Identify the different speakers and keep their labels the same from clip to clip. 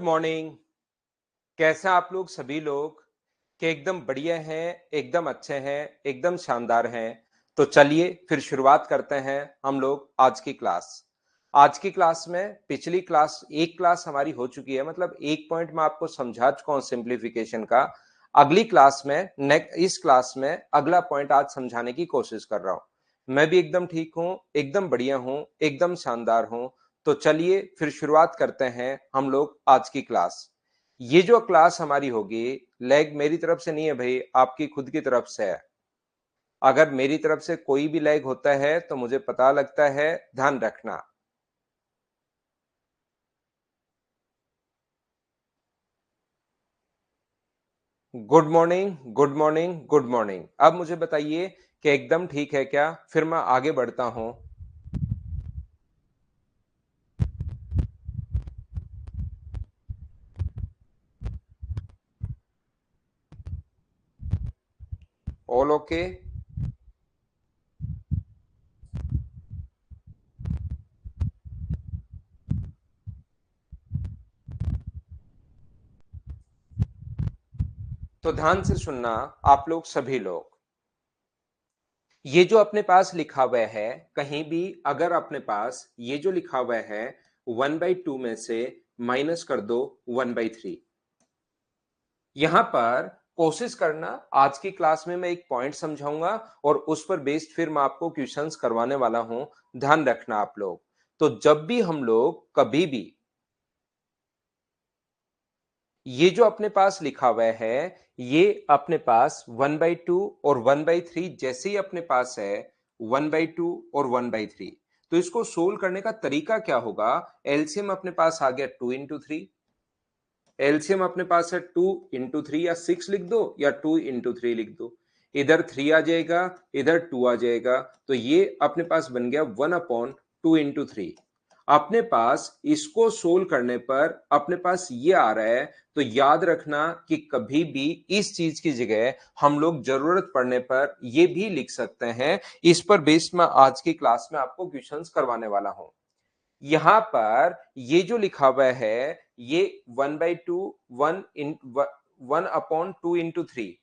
Speaker 1: Morning. कैसे हैं आप लोग सभी लोग कि एकदम बढ़िया हैं, एकदम अच्छे हैं, एकदम शानदार हैं। तो चलिए फिर शुरुआत करते हैं हम लोग आज की क्लास। आज की क्लास में पिछली क्लास एक क्लास हमारी हो चुकी है, मतलब एक पॉइंट मैं आपको समझा चुका हूं सिंप्लीफिकेशन का। अगली क्लास में इस क्लास में अगला पॉइंट आज समझाने की कोशिश कर रहा हूं। मैं भी एकदम ठीक हूं, एकदम बढ़िया हूं, एकदम शानदार हूं। तो चलिए फिर शुरुआत करते हैं हम लोग आज की क्लास। ये जो क्लास हमारी होगी, लैग मेरी तरफ से नहीं है भाई, आपकी खुद की तरफ से है। अगर मेरी तरफ से कोई भी लैग होता है तो मुझे पता लगता है, ध्यान रखना। Good morning, good morning, good morning. अब मुझे बताइए कि एकदम ठीक है क्या, फिर मैं आगे बढ़ता हूं। All okay. तो ध्यान से सुनना आप लोग सभी लोग। ये जो अपने पास लिखा हुआ है, कहीं भी अगर अपने पास ये जो लिखा हुआ है 1/2 में से माइनस कर दो 1/3। यहां पर कोशिश करना, आज की क्लास में मैं एक पॉइंट समझाऊंगा और उस पर बेस्ड फिर मैं आपको क्वेश्चंस करवाने वाला हूं। ध्यान रखना आप लोग। तो जब भी हम लोग कभी भी ये जो अपने पास लिखा हुआ है, ये अपने पास 1/2 और 1/3 जैसे ही अपने पास है 1/2 और 1/3, तो इसको सोल्व करने का तरीका क्या होगा। एलसीएम अपने पास आ गया 2 into 3। एलसीएम अपने पास है 2 into 3, या 6 लिख दो या 2 into 3 लिख दो। इधर 3 आ जाएगा, इधर 2 आ जाएगा, तो ये अपने पास बन गया 1/2 into 3। अपने पास इसको सोल्व करने पर अपने पास ये आ रहा है। तो याद रखना कि कभी भी इस चीज की जगह हम लोग जरूरत पड़ने पर ये भी लिख सकते हैं। इस पर बेस्ड मैं आज की क्लास में आपको क्वेश्चंस करवाने वाला हूं। यहां पर ये जो लिखा हुआ है, ये 1/2 1/2 into 3।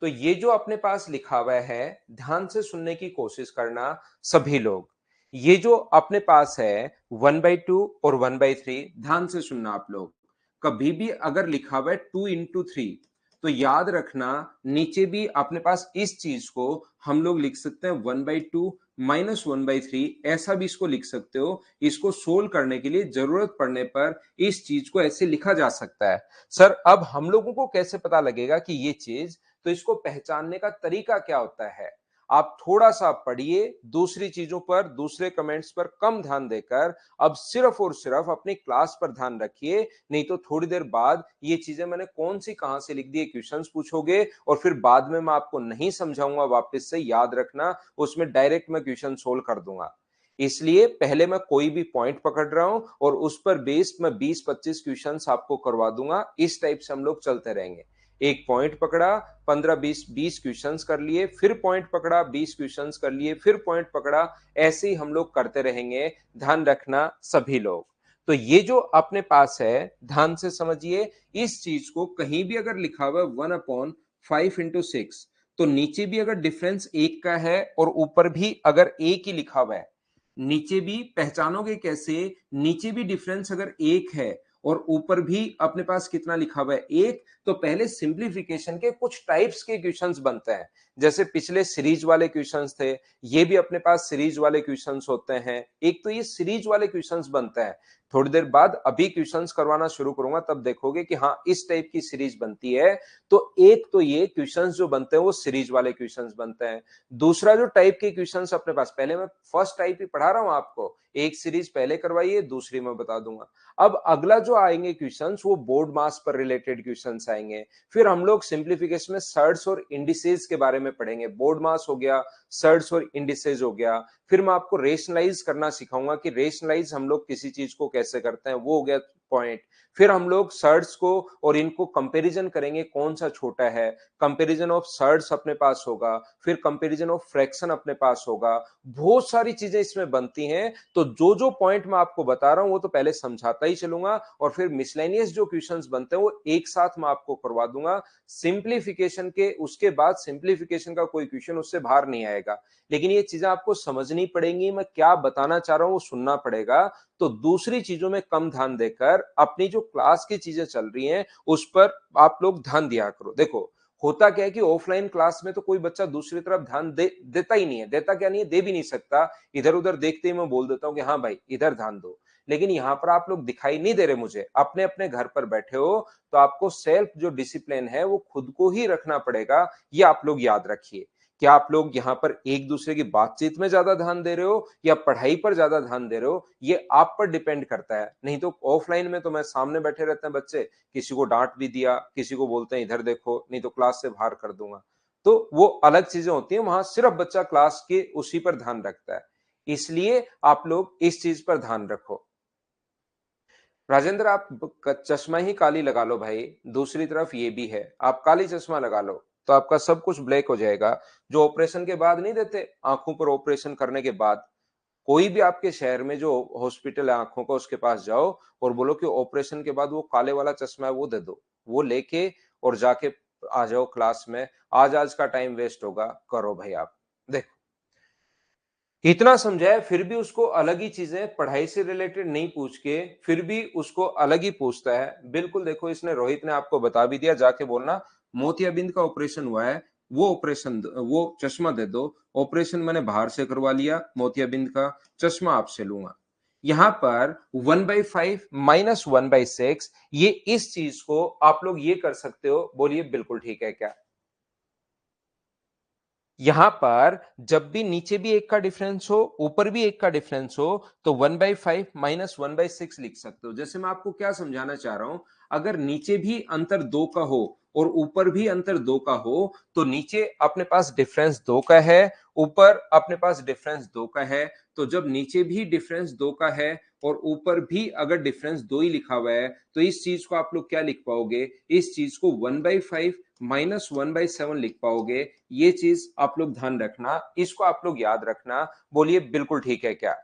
Speaker 1: तो ये जो अपने पास लिखा हुआ है, ध्यान से सुनने की कोशिश करना सभी लोग। ये जो अपने पास है 1/2 और 1/3, ध्यान से सुनना आप लोग। कभी भी अगर लिखा हुआ है 2 into 3, तो याद रखना नीचे भी अपने पास इस चीज को हम लोग लिख सकते हैं 1/2 -1/3, ऐसा भी इसको लिख सकते हो। इसको सोल्व करने के लिए जरूरत पड़ने पर इस चीज को ऐसे लिखा जा सकता है। सर अब हम लोगों को कैसे पता लगेगा कि ये चीज, तो इसको पहचानने का तरीका क्या होता है। आप थोड़ा सा पढ़िए, दूसरी चीजों पर, दूसरे कमेंट्स पर कम ध्यान देकर अब सिर्फ और सिर्फ अपनी क्लास पर ध्यान रखिए। नहीं तो थोड़ी देर बाद ये चीजें मैंने कौन सी कहां से लिख दी, क्वेश्चंस पूछोगे और फिर बाद में मैं आपको नहीं समझाऊंगा वापस से। याद रखना, उसमें डायरेक्ट मैं क्वेश्चन सोल्व कर दूंगा। इसलिए पहले मैं कोई भी पॉइंट पकड़ रहा हूं और उस पर बेस्ड मैं 20-25 क्वेश्चंस आपको करवा दूंगा। इस टाइप से हम लोग चलते रहेंगे। एक पॉइंट पकड़ा, 15-20 क्वेश्चंस कर लिए, फिर पॉइंट पकड़ा, 20 क्वेश्चंस कर लिए, फिर पॉइंट पकड़ा। ऐसे ही हम लोग करते रहेंगे। ध्यान रखना सभी लोग। तो ये जो अपने पास है, ध्यान से समझिए। इस चीज को कहीं भी अगर लिखा हुआ है 1/5 into 6, तो नीचे भी अगर डिफरेंस एक का है और ऊपर भी अगर एक ही लिखा हुआ है, नीचे भी पहचानोगे कैसे। नीचे भी डिफरेंस अगर एक है और ऊपर भी अपने पास कितना लिखा हुआ है, एक, तो पहले सिंप्लीफिकेशन के कुछ टाइप्स के क्वेश्चंस बनते हैं। जैसे पिछले सीरीज वाले क्वेश्चंस थे, ये भी अपने पास सीरीज वाले क्वेश्चंस होते हैं। एक तो ये सीरीज वाले क्वेश्चंस बनते हैं। थोड़ी देर बाद अभी क्वेश्चंस करवाना शुरू करूंगा, तब देखोगे कि हाँ इस टाइप की सीरीज बनती है। तो एक तो ये क्वेश्चंस जो बनते हैं वो सीरीज वाले क्वेश्चंस बनते हैं। दूसरा जो टाइप के क्वेश्चंस अपने पास, पहले मैं फर्स्ट टाइप ही पढ़ा रहा हूं आपको, एक सीरीज पहले करवाइए, दूसरी मैं बता दूंगा। अब अगला जो आएंगे क्वेश्चंस, वो बोर्ड मास पर रिलेटेड क्वेश्चंस आएंगे। फिर हम लोग सिंप्लीफिकेशन में सर्ट्स और इंडिसेस के बारे में पढ़ेंगे। बोर्ड मास हो गया, सर्ट्स और इंडिसेस हो गया। फिर मैं आपको रेशनलाइज करना सिखाऊंगा कि रेशनलाइज हम लोग किसी चीज को कैसे करते हैं, वो हो गया पॉइंट, फिर हम लोग सर्ड्स को और इनको कंपैरिजन करेंगे कौन सा छोटा है, कंपैरिजन ऑफ सर्ड्स अपने पास होगा, फिर कंपैरिजन ऑफ फ्रैक्शन अपने पास होगा, बहुत सारी चीजें इसमें बनती हैं। तो जो जो पॉइंट मैं आपको बता रहा हूं वो तो पहले समझाता ही चलूंगा, और फिर मिसलेनियस जो क्वेश्चंस बनते हैं वो एक साथ मैं आपको करवा दूंगा। सिंप्लीफिकेशन के उसके बाद सिंप्लीफिकेशन का कोई क्वेश्चन उससे बाहर नहीं आएगा, लेकिन ये चीजें आपको समझनी पड़ेंगी, मैं क्या बताना चाह रहा हूं वो सुनना पड़ेगा। तो दूसरी चीजों में कम ध्यान देकर अपनी जो क्लास की चीजें चल रही हैं उस पर आप लोग ध्यान दिया करो। देखो होता क्या है कि ऑफलाइन क्लास में तो कोई बच्चा दूसरी तरफ ध्यान देता ही नहीं है, देता क्या नहीं है, दे भी नहीं सकता। इधर उधर देखते ही मैं बोल देता हूं कि हाँ भाई इधर ध्यान दो, लेकिन यहाँ पर आप लोग दिखाई नहीं दे रहे मुझे, अपने अपने घर पर बैठे हो, तो आपको सेल्फ जो डिसिप्लिन है वो खुद को ही रखना पड़ेगा। ये आप लोग याद रखिए। क्या आप लोग यहाँ पर एक दूसरे की बातचीत में ज्यादा ध्यान दे रहे हो या पढ़ाई पर ज्यादा ध्यान दे रहे हो, ये आप पर डिपेंड करता है। नहीं तो ऑफलाइन में तो मैं सामने बैठे रहते हैं बच्चे, किसी को डांट भी दिया, किसी को बोलते हैं इधर देखो नहीं तो क्लास से बाहर कर दूंगा, तो वो अलग चीजें होती हैं। वहां सिर्फ बच्चा क्लास के उसी पर ध्यान रखता है, इसलिए आप लोग इस चीज पर ध्यान रखो। राजेंद्र आप चश्मा ही काली लगा लो भाई, दूसरी तरफ ये भी है, आप काली चश्मा लगा लो तो आपका सब कुछ ब्लैक हो जाएगा। जो ऑपरेशन के बाद नहीं देते, आंखों पर ऑपरेशन करने के बाद, कोई भी आपके शहर में जो हॉस्पिटल है आंखों का उसके पास जाओ और बोलो कि ऑपरेशन के बाद वो काले वाला चश्मा है वो दे दो, वो लेके और जाके आ जाओ क्लास में। आज का टाइम वेस्ट होगा, करो भाई आप। देखो इतना समझाया फिर भी उसको अलग ही चीजें पढ़ाई से रिलेटेड नहीं पूछ के फिर भी उसको अलग ही पूछता है। बिल्कुल देखो इसने रोहित ने आपको बता भी दिया, जाके बोलना मोतियाबिंद का ऑपरेशन हुआ है, वो ऑपरेशन वो चश्मा दे दो। ऑपरेशन मैंने बाहर से करवा लिया, मोतियाबिंद का चश्मा आपसे लूंगा। यहां पर 1/5 -1/6, ये इस चीज को आप लोग ये कर सकते हो, बोलिए बिल्कुल ठीक है क्या? यहां पर जब भी नीचे भी एक का डिफरेंस हो ऊपर भी एक का डिफरेंस हो तो 1/5 -1/6 लिख सकते हो। जैसे मैं आपको क्या समझाना चाह रहा हूं, अगर नीचे भी अंतर 2 का हो और ऊपर भी अंतर 2 का हो, तो नीचे अपने पास डिफरेंस 2 का है, ऊपर अपने पास डिफरेंस 2 का है। तो जब नीचे भी डिफरेंस 2 का है और ऊपर भी अगर डिफरेंस 2 ही लिखा हुआ है, तो इस चीज को आप लोग क्या लिख पाओगे, इस चीज को 1/5 -1/7 लिख पाओगे। ये चीज आप लोग ध्यान रखना, इसको आप लोग याद रखना। बोलिए बिल्कुल ठीक है क्या?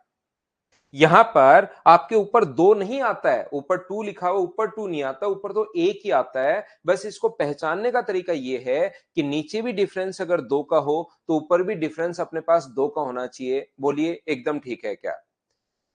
Speaker 1: यहां पर आपके ऊपर 2 नहीं आता है, ऊपर 2 लिखा हुआ, ऊपर 2 नहीं आता, ऊपर तो 1 ही आता है। बस इसको पहचानने का तरीका ये है कि नीचे भी डिफरेंस अगर 2 का हो तो ऊपर भी डिफरेंस अपने पास 2 का होना चाहिए। बोलिए एकदम ठीक है क्या?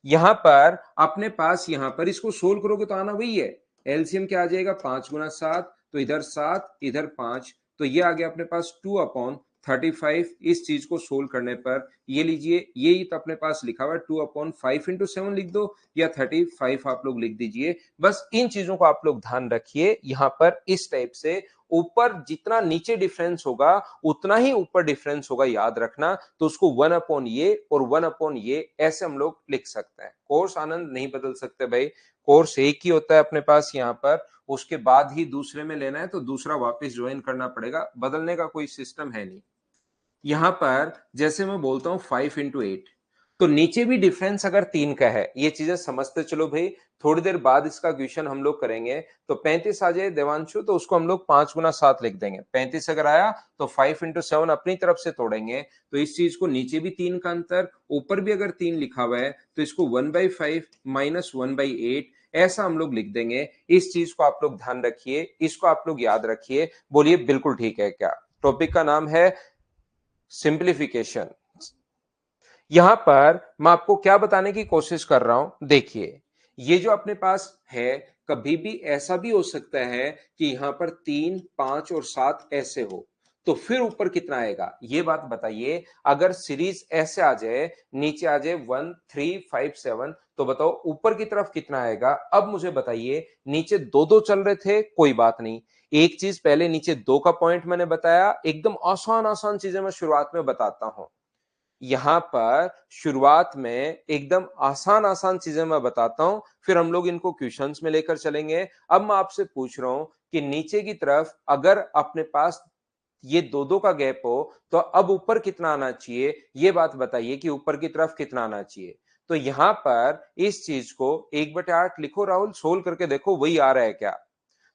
Speaker 1: यहां पर अपने पास, यहां पर इसको सोल्व करोगे तो आना वही है। एलसीएम क्या आ जाएगा, 5 × 7, तो इधर 7 इधर 5, तो ये आ गया अपने पास 2/35। इस चीज को सोल्व करने पर ये लीजिए, यही तो अपने पास लिखा हुआ है, 2/5 × 7 लिख दो या 35 आप लोग लिख दीजिए। बस इन चीजों को आप लोग ध्यान रखिए। यहां पर इस टाइप से ऊपर जितना नीचे डिफरेंस होगा उतना ही ऊपर डिफरेंस होगा, याद रखना। तो उसको 1/ये और 1/ये ऐसे हम लोग लिख सकते हैं। कोर्स आनंद नहीं बदल सकते भाई, कोर्स एक ही होता है अपने पास यहाँ पर, उसके बाद ही दूसरे में लेना है तो दूसरा वापस ज्वाइन करना पड़ेगा, बदलने का कोई सिस्टम है नहीं। यहां पर जैसे मैं बोलता हूं 5 × 8, तो नीचे भी डिफरेंस अगर 3 का है, ये चीजें समझते चलो भाई। थोड़ी देर बाद इसका क्वेश्चन हम लोग करेंगे। तो 35 आ जाए देवांशु, तो उसको हम लोग 5 × 7 लिख देंगे। 35 अगर आया तो 5 × 7 अपनी तरफ से तोड़ेंगे, तो इस चीज को नीचे भी 3 का अंतर, ऊपर भी अगर 3 लिखा हुआ है तो इसको 1/5 -1/8 ऐसा हम लोग लिख देंगे। इस चीज को आप लोग ध्यान रखिए, इसको आप लोग याद रखिए। बोलिए बिल्कुल ठीक है क्या? टॉपिक का नाम है सिंप्लीफिकेशन। यहां पर मैं आपको क्या बताने की कोशिश कर रहा हूं, देखिए ये जो अपने पास है, कभी भी ऐसा भी हो सकता है कि यहां पर 3, 5 और 7 ऐसे हो, तो फिर ऊपर कितना आएगा ये बात बताइए। अगर सीरीज ऐसे आ जाए, नीचे आ जाए 1, 3, 5, 7, तो बताओ ऊपर की तरफ कितना आएगा। अब मुझे बताइए, नीचे 2 2 चल रहे थे, कोई बात नहीं। एक चीज पहले, नीचे 2 का पॉइंट मैंने बताया, एकदम आसान आसान चीजें मैं शुरुआत में बताता हूं। यहां पर शुरुआत में एकदम आसान आसान चीजें मैं बताता हूं, फिर हम लोग इनको क्वेश्चंस में लेकर चलेंगे। अब मैं आपसे पूछ रहा हूं कि नीचे की तरफ अगर अपने पास ये 2 2 का गैप हो, तो अब ऊपर कितना आना चाहिए, ये बात बताइए कि ऊपर की तरफ कितना आना चाहिए। तो यहां पर इस चीज को 1/8 लिखो राहुल, सोल्व करके देखो वही आ रहा है क्या।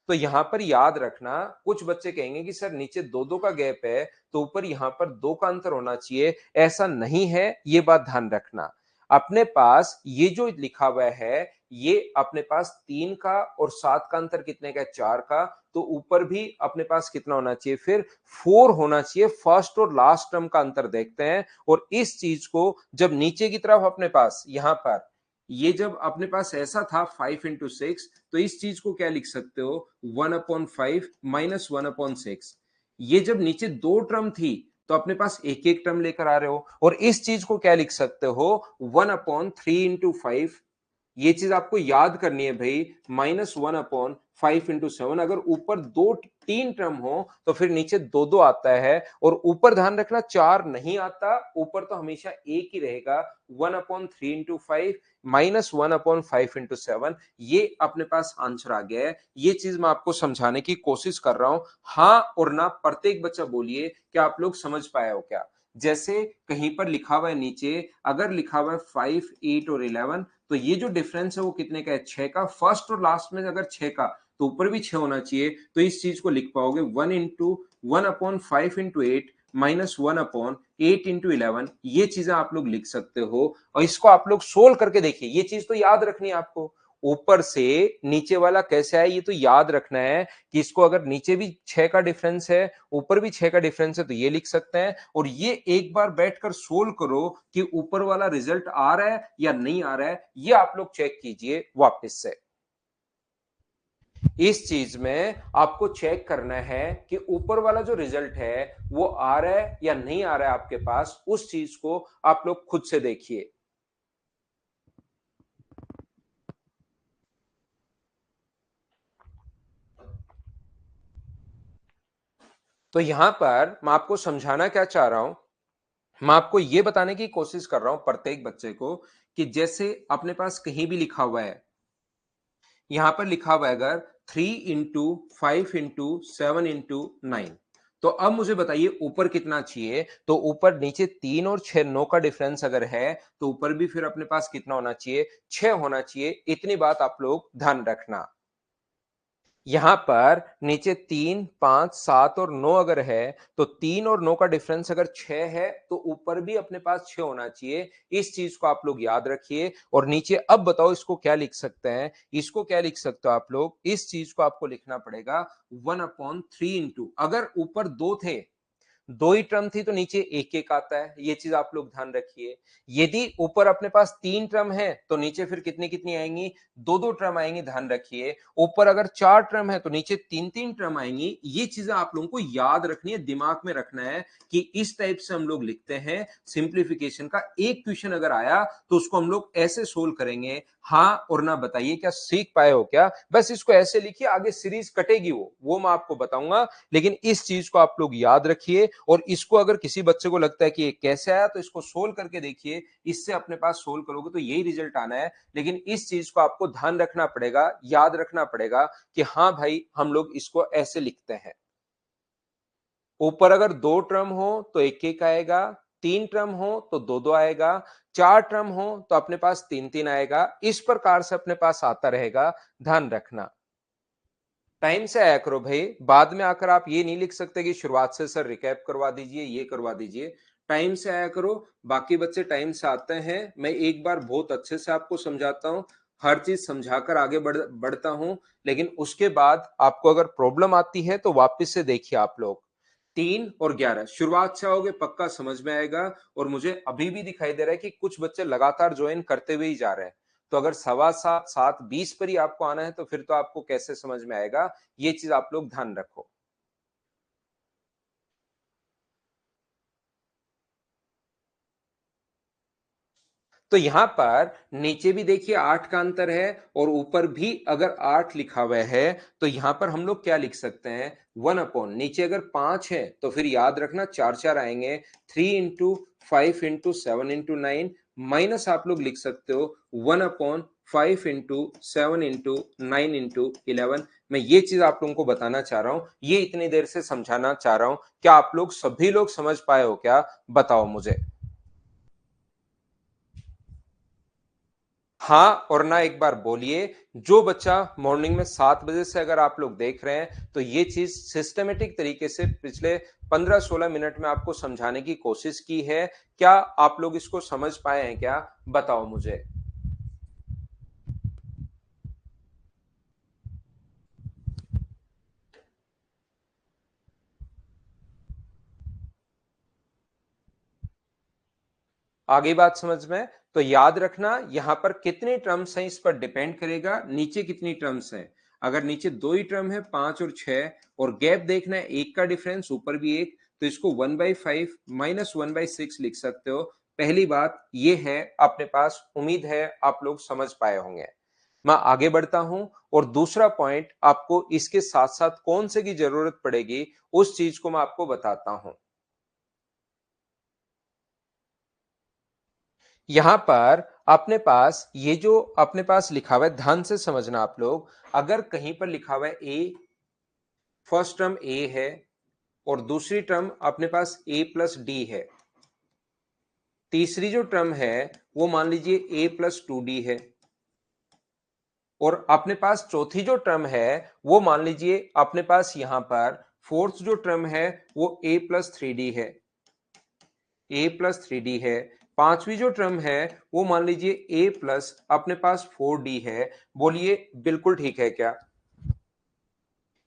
Speaker 1: तो यहां पर याद रखना, कुछ बच्चे कहेंगे कि सर नीचे दो दो का गैप है तो ऊपर यहां पर दो का अंतर होना चाहिए, ऐसा नहीं है, ये बात ध्यान रखना। अपने पास ये जो लिखा हुआ है ये अपने पास 3 का और 7 का अंतर कितने का है, 4 का, तो ऊपर भी अपने पास कितना होना चाहिए, फिर 4 होना चाहिए। फर्स्ट और लास्ट टर्म का अंतर देखते हैं, और इस चीज को जब नीचे की तरफ अपने पास यहां पर ये जब अपने पास ऐसा था 5 into 6, तो इस चीज को क्या लिख सकते हो, 1/5 माइनस 1/6। ये जब नीचे दो टर्म थी तो अपने पास एक एक टर्म लेकर आ रहे हो, और इस चीज को क्या लिख सकते हो, 1/3 into 5। ये चीज आपको याद करनी है भाई, -1/5 into 7। अगर ऊपर दो तीन टर्म हो तो फिर नीचे दो दो आता है, और ऊपर ध्यान रखना 4 नहीं आता, ऊपर तो हमेशा एक ही रहेगा। 1/3 into 5 -1/5 into 7, ये अपने पास आंसर आ गया है। ये चीज मैं आपको समझाने की कोशिश कर रहा हूं, हाँ और ना प्रत्येक बच्चा बोलिए क्या आप लोग समझ पाए हो क्या। जैसे कहीं पर लिखा हुआ है नीचे, अगर लिखा हुआ है 5, 8 और 11, तो ये जो डिफरेंस है वो कितने का है, 6 का। फर्स्ट और लास्ट में अगर 6 का तो ऊपर भी 6 होना चाहिए, तो इस चीज को लिख पाओगे 1/5 into 8 -1/8 into 11। ये चीजें आप लोग लिख सकते हो, और इसको आप लोग सोल्व करके देखिए। ये चीज तो याद रखनी है आपको, ऊपर से नीचे वाला कैसे आया ये तो याद रखना है, कि इसको अगर नीचे भी 6 का डिफरेंस है, ऊपर भी 6 का डिफरेंस है, तो ये लिख सकते हैं। और ये एक बार बैठकर सोल्व करो कि ऊपर वाला रिजल्ट आ रहा है या नहीं आ रहा है, ये आप लोग चेक कीजिए वापस से। इस चीज में आपको चेक करना है कि ऊपर वाला जो रिजल्ट है वो आ रहा है या नहीं आ रहा है आपके पास, उस चीज को आप लोग खुद से देखिए। तो यहां पर मैं आपको समझाना क्या चाह रहा हूं, मैं आपको यह बताने की कोशिश कर रहा हूं प्रत्येक बच्चे को, कि जैसे अपने पास कहीं भी लिखा हुआ है, यहां पर लिखा हुआ है अगर 3 into 5 into 7 into 9, तो अब मुझे बताइए ऊपर कितना चाहिए। तो ऊपर नीचे 3 और 6 9 का डिफरेंस अगर है तो ऊपर भी फिर अपने पास कितना होना चाहिए, 6 होना चाहिए। इतनी बात आप लोग ध्यान रखना। यहां पर नीचे 3, 5, 7 और 9 अगर है, तो 3 और 9 का डिफरेंस अगर 6 है तो ऊपर भी अपने पास 6 होना चाहिए। इस चीज को आप लोग याद रखिए। और नीचे अब बताओ इसको क्या लिख सकते हैं, इसको क्या लिख सकते हो आप लोग, इस चीज को आपको लिखना पड़ेगा 1/3 इंटू, अगर ऊपर दो थे, दो ही टर्म थी तो नीचे एक एक आता है, ये चीज आप लोग ध्यान रखिए। यदि ऊपर अपने पास 3 टर्म है तो नीचे फिर कितनी कितनी आएंगी, दो दो टर्म आएंगी, ध्यान रखिए। ऊपर अगर 4 टर्म है तो नीचे 3 3 टर्म आएंगी। ये चीजें आप लोगों को याद रखनी है, दिमाग में रखना है कि इस टाइप से हम लोग लिखते हैं सिंप्लीफिकेशन का। एक क्वेश्चन अगर आया तो उसको हम लोग ऐसे सोल्व करेंगे। हाँ और ना बताइए क्या सीख पाए हो क्या। बस इसको ऐसे लिखिए, आगे सीरीज कटेगी वो मैं आपको बताऊंगा, लेकिन इस चीज को आप लोग याद रखिए। और इसको अगर किसी बच्चे को लगता है कि ये कैसे आया तो इसको सोल्व करके देखिए, इससे अपने पास सोल्व करोगे तो यही रिजल्ट आना है। लेकिन इस चीज को आपको ध्यान रखना पड़ेगा, याद रखना पड़ेगा कि हाँ भाई हम लोग इसको ऐसे लिखते हैं। ऊपर अगर दो टर्म हो तो एक एक आएगा, 3 टर्म हो तो दो दो आएगा, 4 टर्म हो तो अपने पास 3 3 आएगा। इस प्रकार से अपने पास आता रहेगा, ध्यान रखना। टाइम से आया करो भाई, बाद में आकर आप ये नहीं लिख सकते कि शुरुआत से सर रिकैप करवा दीजिए, ये करवा दीजिए। टाइम से आया करो। बाकी बच्चे टाइम से आते हैं, मैं एक बार बहुत अच्छे से आपको समझाता हूँ, हर चीज समझाकर आगे बढ़ता हूँ। लेकिन उसके बाद आपको अगर प्रॉब्लम आती है तो वापस से देखिए आप लोग। 3 और 11 शुरुआत से आओगे पक्का समझ में आएगा। और मुझे अभी भी दिखाई दे रहा है कि कुछ बच्चे लगातार ज्वाइन करते हुए ही जा रहे हैं। तो अगर 7:15 7:20 पर ही आपको आना है तो फिर तो आपको कैसे समझ में आएगा, ये चीज आप लोग ध्यान रखो। तो यहां पर नीचे भी देखिए 8 का अंतर है, और ऊपर भी अगर 8 लिखा हुआ है तो यहां पर हम लोग क्या लिख सकते हैं, 1/, नीचे अगर 5 है तो फिर याद रखना 4 4 आएंगे। 3 into 5 into 7 into 9 माइनस आप लोग लिख सकते हो 1/5 into 7 into 9 into 11। मैं ये चीज आप लोगों को बताना चाह रहा हूं, ये इतनी देर से समझाना चाह रहा हूं। क्या आप लोग सभी लोग समझ पाए हो क्या, बताओ मुझे। हाँ और ना एक बार बोलिए। जो बच्चा मॉर्निंग में 7 बजे से अगर आप लोग देख रहे हैं तो ये चीज सिस्टमेटिक तरीके से पिछले 15-16 मिनट में आपको समझाने की कोशिश की है। क्या आप लोग इसको समझ पाए हैं क्या? बताओ मुझे। आगे बात समझ में? तो याद रखना यहां पर कितने टर्म्स हैं इस पर डिपेंड करेगा नीचे कितनी टर्म्स हैं। अगर नीचे दो ही टर्म है 5 और 6 और गैप देखना है एक का डिफरेंस ऊपर भी एक, तो इसको 1/5 -1/6 लिख सकते हो। पहली बात ये है अपने पास, उम्मीद है आप लोग समझ पाए होंगे। मैं आगे बढ़ता हूं और दूसरा पॉइंट आपको इसके साथ साथ कौन से की जरूरत पड़ेगी उस चीज को मैं आपको बताता हूं। यहां पर अपने पास ये जो अपने पास लिखा हुआ है, ध्यान से समझना आप लोग। अगर कहीं पर लिखा हुआ है ए, फर्स्ट टर्म ए है और दूसरी टर्म अपने पास ए प्लस डी है, तीसरी जो टर्म है वो मान लीजिए ए प्लस 2d है, और अपने पास चौथी जो टर्म है वो मान लीजिए अपने पास यहां पर फोर्थ जो टर्म है वो ए प्लस 3d है, ए प्लस 3d है। पांचवी जो टर्म है वो मान लीजिए ए प्लस अपने पास 4d है। बोलिए बिल्कुल ठीक है क्या?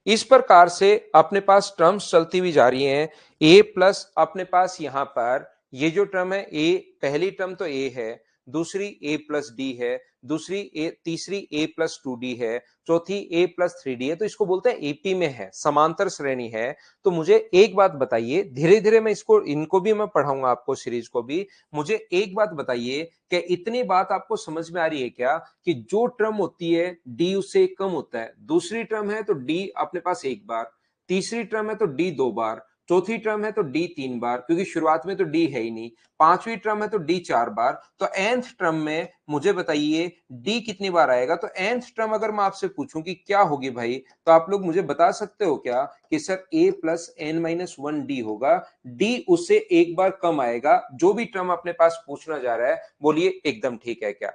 Speaker 1: इस प्रकार से अपने पास टर्म्स चलती हुई जा रही हैं। ए प्लस अपने पास यहां पर ये जो टर्म है ए, पहली टर्म तो ए है, दूसरी ए प्लस डी है, दूसरी ए, तीसरी ए प्लस 2d है, चौथी ए प्लस 3d है। तो इसको बोलते हैं एपी में है, समांतर श्रेणी है। तो मुझे एक बात बताइए, धीरे धीरे मैं इसको इनको भी मैं पढ़ाऊंगा आपको, सीरीज को भी। मुझे एक बात बताइए कि इतनी बात आपको समझ में आ रही है क्या कि जो टर्म होती है डी उससे कम होता है, दूसरी टर्म है तो डी अपने पास एक बार, तीसरी टर्म है तो डी दो बार, चौथी टर्म है तो डी तीन बार, क्योंकि शुरुआत में तो डी है ही नहीं, पांचवी टर्म है तो डी चार बार। तो nth टर्म में मुझे बताइए डी कितनी बार आएगा? तो nth टर्म अगर मैं आपसे पूछूं कि क्या होगी भाई, तो आप लोग मुझे बता सकते हो क्या कि sir a plus n minus one d होगा। डी उससे एक बार कम आएगा। जो भी टर्म अपने पास पूछना जा रहा है बोलिए एकदम ठीक है क्या?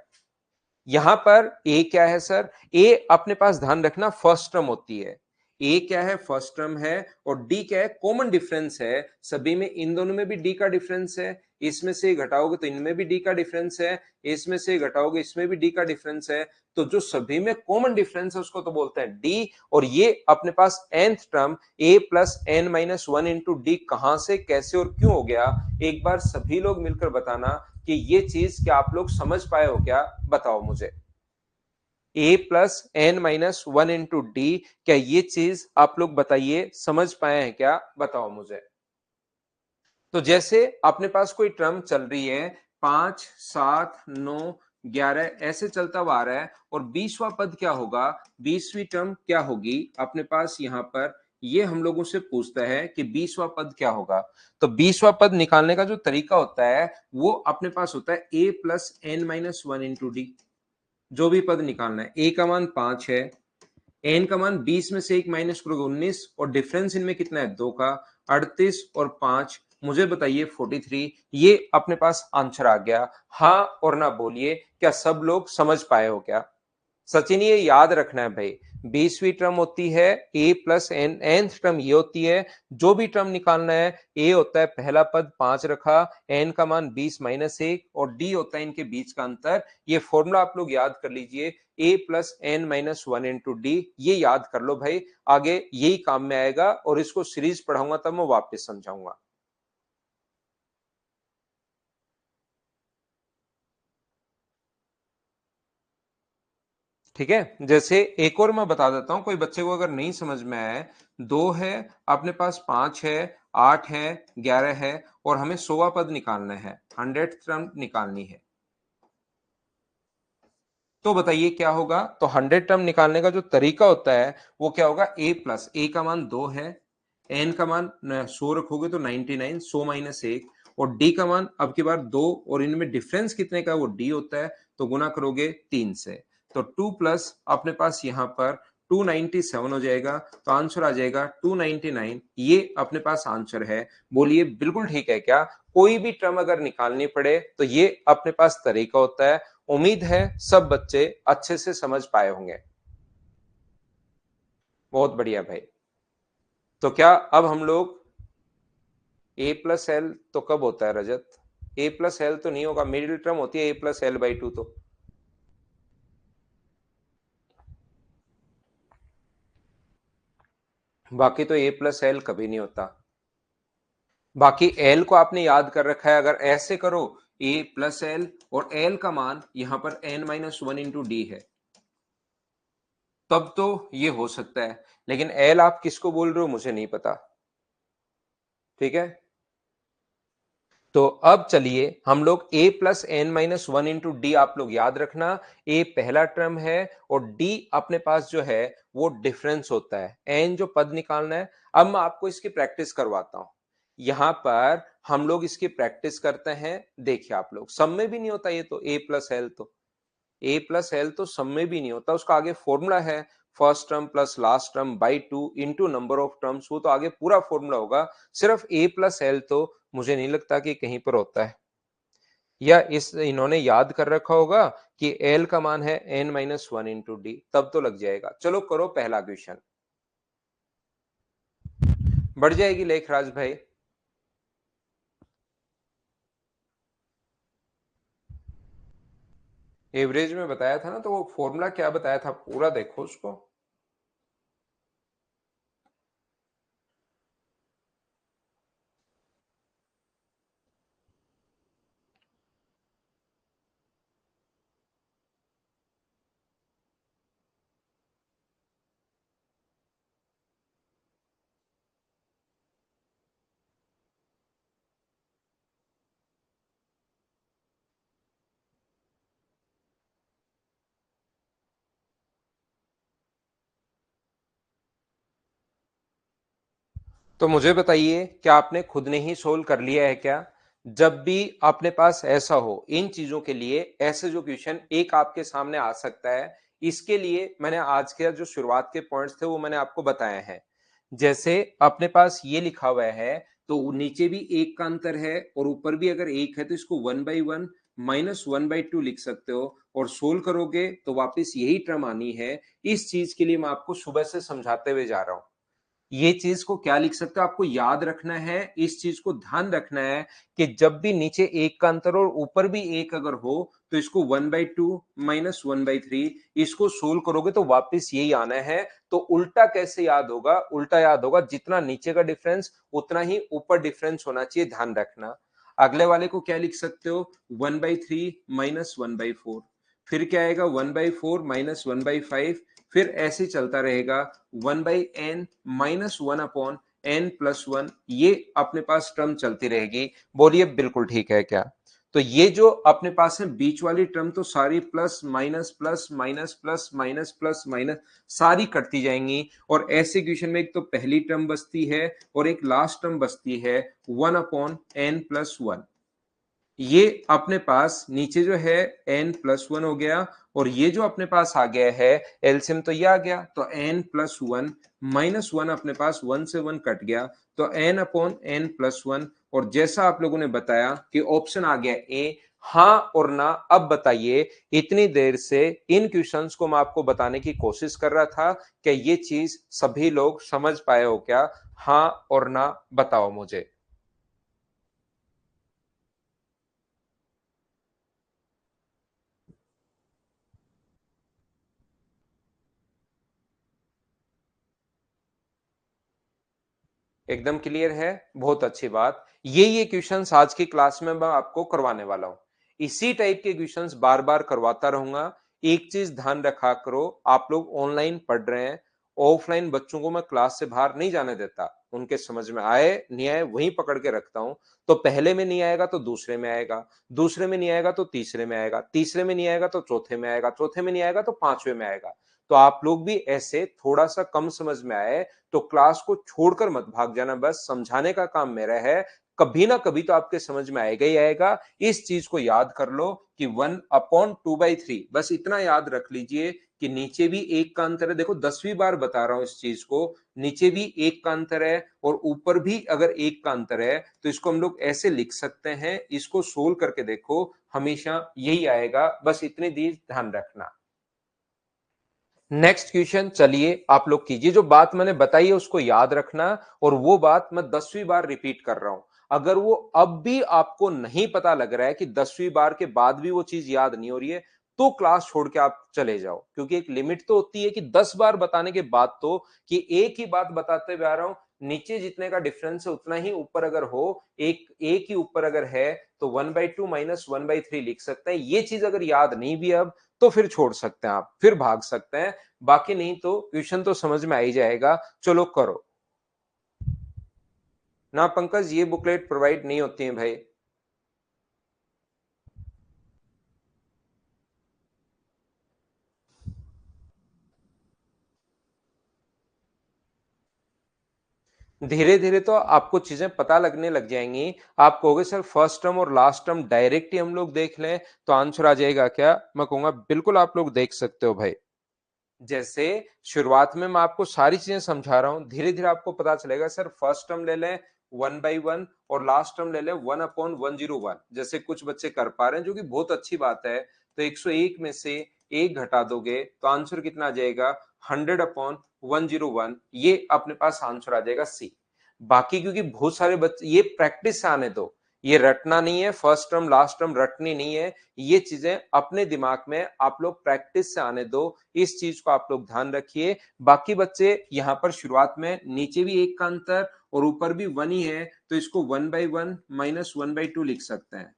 Speaker 1: यहां पर ए क्या है सर? ए अपने पास ध्यान रखना फर्स्ट टर्म होती है। ए क्या है? फर्स्ट टर्म है। और डी क्या है? कॉमन डिफरेंस है सभी में, इन दोनों में भी डी का डिफरेंस है। इसमें से घटाओगे तो इनमें भी डी का डिफरेंस है, इसमें से घटाओगे इसमें भी डी का डिफरेंस है। तो जो सभी में कॉमन डिफरेंस है उसको तो बोलते हैं डी। और ये अपने पास nth term a plus n minus one into d कहां से, कैसे और क्यों हो गया? एक बार सभी लोग मिलकर बताना कि ये चीज क्या आप लोग समझ पाए हो क्या? बताओ मुझे। A plus n minus one into d, क्या ये चीज आप लोग बताइए समझ पाए हैं क्या? बताओ मुझे। तो जैसे अपने पास कोई टर्म चल रही है 5, 7, 9, 11 ऐसे चलता हुआ आ रहा है, और 20वां पद क्या होगा, 20वीं टर्म क्या होगी अपने पास यहां पर, ये हम लोगों से पूछता है कि 20वां पद क्या होगा। तो 20वां पद निकालने का जो तरीका होता है वो अपने पास होता है a plus n minus one into d. जो भी पद निकालना है, ए का मान 5 है, एन का मान 20 में से एक माइनस करोगे 19, और डिफरेंस इनमें कितना है 2 का, 38 और 5, मुझे बताइए 43। ये अपने पास आंसर आ गया। हाँ और ना बोलिए, क्या सब लोग समझ पाए हो क्या? सचिन ये याद रखना है भाई, 20वीं टर्म होती है a plus N, nth term ये होती है। जो भी टर्म निकालना है, ए होता है पहला पद 5 रखा, एन का मान 20 माइनस एक, और डी होता है इनके बीच का अंतर। ये फॉर्मूला आप लोग याद कर लीजिए, a plus n minus one into d, ये याद कर लो भाई। आगे यही काम में आएगा, और इसको सीरीज पढ़ाऊंगा तब मैं वापस समझाऊंगा। ठीक है, जैसे एक और मैं बता देता हूं, कोई बच्चे को अगर नहीं समझ में आए। दो है, अपने पास 5 है, 8 है, 11 है, और हमें 100वां पद निकालना है, 100th टर्म निकालनी है। तो बताइए क्या होगा? तो 100 टर्म निकालने का जो तरीका होता है वो क्या होगा, ए प्लस, ए का मान 2 है, एन का मान 100 रखोगे तो 99, 100 माइनस एक, और डी का मान अब की बार 2, और इनमें डिफरेंस कितने का वो डी होता है, तो गुना करोगे 3 से। तो 2 प्लस अपने पास यहाँ पर 297 हो जाएगा। तो आंसर आ जाएगा 299। ये अपने पास आंसर है। बोलिए बिल्कुल ठीक है क्या? कोई भी टर्म अगर निकालनी पड़े तो ये अपने पास तरीका होता है, उम्मीद है सब बच्चे अच्छे से समझ पाए होंगे। बहुत बढ़िया भाई। तो क्या अब हम लोग ए प्लस एल तो कब होता है रजत? ए प्लस एल तो नहीं होगा, मिडिल टर्म होती है a plus L by two. तो बाकी तो ए प्लस एल कभी नहीं होता। बाकी एल को आपने याद कर रखा है, अगर ऐसे करो ए प्लस एल और एल का मान यहां पर n minus one into d है, तब तो ये हो सकता है। लेकिन एल आप किसको बोल रहे हो मुझे नहीं पता। ठीक है, तो अब चलिए हम लोग a plus n minus one into d, आप लोग याद रखना a पहला टर्म है और d अपने पास जो है वो डिफरेंस होता है, n जो पद निकालना है। अब मैं आपको इसकी प्रैक्टिस करवाता हूं। यहां पर हम लोग इसकी प्रैक्टिस करते हैं। देखिए आप लोग, सम में भी नहीं होता ये तो a प्लस एल, तो ए प्लस एल तो सम में भी नहीं होता, उसका आगे फॉर्मूला है first term plus last term by two into number of terms, वो तो आगे पूरा फॉर्मूला होगा। सिर्फ ए प्लस एल तो मुझे नहीं लगता कि कहीं पर होता है, या इस इन्होंने याद कर रखा होगा कि एल का मान है n minus one into d, तब तो लग जाएगा। चलो करो पहला क्वेश्चन। बढ़ जाएगी लेखराज भाई। एवरेज में बताया था ना, तो वो फॉर्मूला क्या बताया था पूरा देखो उसको। तो मुझे बताइए, क्या आपने खुद ने ही सोल्व कर लिया है क्या? जब भी अपने पास ऐसा हो, इन चीजों के लिए ऐसे जो क्वेश्चन एक आपके सामने आ सकता है, इसके लिए मैंने आज के जो शुरुआत के पॉइंट्स थे वो मैंने आपको बताए हैं। जैसे अपने पास ये लिखा हुआ है, तो नीचे भी एक का अंतर है और ऊपर भी अगर एक है, तो इसको one by one minus one by two लिख सकते हो, और सोल्व करोगे तो वापस यही टर्म आनी है। इस चीज के लिए मैं आपको सुबह से समझाते हुए जा रहा हूं। ये चीज को क्या लिख सकते हो, आपको याद रखना है, इस चीज को ध्यान रखना है कि जब भी नीचे एक का अंतर और ऊपर भी एक अगर हो, तो इसको one by two minus one by three, इसको सोल्व करोगे तो वापस यही आना है। तो उल्टा कैसे याद होगा? उल्टा याद होगा, जितना नीचे का डिफरेंस उतना ही ऊपर डिफरेंस होना चाहिए, ध्यान रखना। अगले वाले को क्या लिख सकते हो? One by three minus one by four, फिर क्या आएगा? One by four minus one by five, फिर ऐसे चलता रहेगा one by n minus one upon n plus one, ये अपने पास टर्म चलती रहेगी। बोलिए बिल्कुल ठीक है क्या? तो ये जो अपने पास है बीच वाली टर्म, तो सारी plus minus plus minus plus minus plus minus सारी कटती जाएंगी, और ऐसे क्वेश्चन में एक तो पहली टर्म बचती है और एक लास्ट टर्म बचती है one upon n plus one. ये अपने पास नीचे जो है n प्लस वन हो गया, और ये जो अपने पास आ गया है एलसीएम, तो ये आ गया, तो n plus one minus one अपने पास वन से वन कट गया, तो n upon n plus one. और जैसा आप लोगों ने बताया कि ऑप्शन आ गया ए, हाँ और ना। अब बताइए, इतनी देर से इन क्वेश्चंस को मैं आपको बताने की कोशिश कर रहा था कि ये चीज सभी लोग समझ पाए हो क्या? हाँ और ना बताओ मुझे। एकदम क्लियर है, बहुत अच्छी बात। ये क्वेश्चंस आज की क्लास में मैं आपको करवाने वाला हूं। इसी टाइप के क्वेश्चंस बार बार करवाता रहूंगा। एक चीज ध्यान रखा करो, आप लोग ऑनलाइन पढ़ रहे हैं, ऑफलाइन बच्चों को मैं क्लास से बाहर नहीं जाने देता। उनके समझ में आए नहीं आए वहीं पकड़ के रखता हूं। तो पहले में नहीं आएगा तो दूसरे में आएगा, दूसरे में नहीं आएगा तो तीसरे में आएगा, तीसरे में नहीं आएगा तो चौथे में आएगा, चौथे में नहीं आएगा तो पांचवे में आएगा। तो आप लोग भी ऐसे थोड़ा सा कम समझ में आए तो क्लास को छोड़कर मत भाग जाना, बस समझाने का काम मेरा है। कभी ना कभी तो आपके समझ में आएगा ही आएगा। इस चीज को याद कर लो कि 1/2/3, बस इतना याद रख लीजिए कि नीचे भी एक का अंतर है। देखो 10वीं बार बता रहा हूं इस चीज को, नीचे भी एक का अंतर है और ऊपर भी अगर एक का अंतर है तो इसको हम लोग ऐसे लिख सकते हैं। इसको सोल्व करके देखो, हमेशा यही आएगा, बस इतनी चीज ध्यान रखना। नेक्स्ट क्वेश्चन चलिए आप लोग कीजिए। जो बात मैंने बताई है उसको याद रखना, और वो बात मैं 10वीं बार रिपीट कर रहा हूं। अगर वो अब भी आपको नहीं पता लग रहा है कि 10वीं बार के बाद भी वो चीज याद नहीं हो रही है, तो क्लास छोड़ के आप चले जाओ, क्योंकि एक लिमिट तो होती है कि 10 बार बताने के बाद तो, कि एक ही बात बताते हुए आ रहा हूं, नीचे जितने का डिफरेंस है उतना ही ऊपर अगर हो, एक ही ऊपर अगर है तो 1/2 माइनस 1/3 लिख सकते हैं। ये चीज अगर याद नहीं भी अब, तो फिर छोड़ सकते हैं, आप फिर भाग सकते हैं। बाकी नहीं तो क्वेश्चन तो समझ में आ ही जाएगा। चलो करो ना पंकज, ये बुकलेट प्रोवाइड नहीं होती है भाई। धीरे धीरे तो आपको चीजें पता लगने लग जाएंगी। आप कहोगे सर फर्स्ट टर्म और लास्ट टर्म डायरेक्ट ही हम लोग देख लें तो आंसर आ जाएगा क्या? मैं कहूंगा बिल्कुल आप लोग देख सकते हो भाई। जैसे शुरुआत में मैं आपको सारी चीजें समझा रहा हूं, धीरे धीरे आपको पता चलेगा। सर फर्स्ट टर्म ले लें 1/1 और लास्ट टर्म ले लें 1/101। जैसे कुछ बच्चे कर पा रहे हैं, जो कि बहुत अच्छी बात है। तो 101 में से एक घटा दोगे तो आंसर कितना आ जाएगा? 100/101। ये अपने पास आंसर आ जाएगा सी। बाकी क्योंकि बहुत सारे बच्चे, ये प्रैक्टिस से आने दो, ये रटना नहीं है, फर्स्ट टर्म लास्ट टर्म रटनी नहीं है। ये चीजें अपने दिमाग में आप लोग प्रैक्टिस से आने दो, इस चीज को आप लोग ध्यान रखिए। बाकी बच्चे यहाँ पर शुरुआत में नीचे भी एक का अंतर और ऊपर भी 1 ही है, तो इसको 1/1 माइनस 1/2 लिख सकते हैं।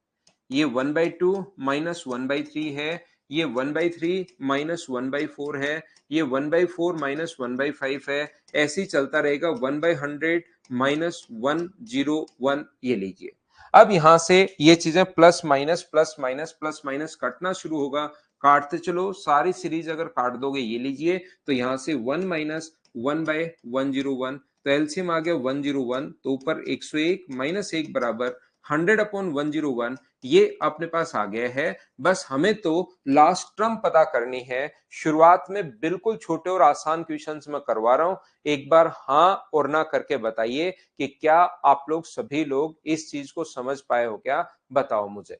Speaker 1: ये 1/2 माइनस 1/3 है, ये 1/3 माइनस 1/4 है, ये 1/4 माइनस 1/5 है। ऐसे ही चलता रहेगा। 1/100 माइनस 101, ये लीजिए। अब यहां से ये चीजें plus minus plus minus plus minus कटना शुरू होगा। काटते चलो, सारी सीरीज अगर काट दोगे, ये लीजिए, तो यहां से 1 माइनस 1/101, तो एलसीएम आ गया 101, तो ऊपर 101 माइनस 1 बराबर 100/101। ये अपने पास आ गया है। बस हमें तो लास्ट टर्म पता करनी है। शुरुआत में बिल्कुल छोटे और आसान क्वेश्चंस मैं करवा रहा हूं। एक बार हाँ और ना करके बताइए कि क्या आप लोग सभी लोग इस चीज को समझ पाए हो क्या? बताओ मुझे।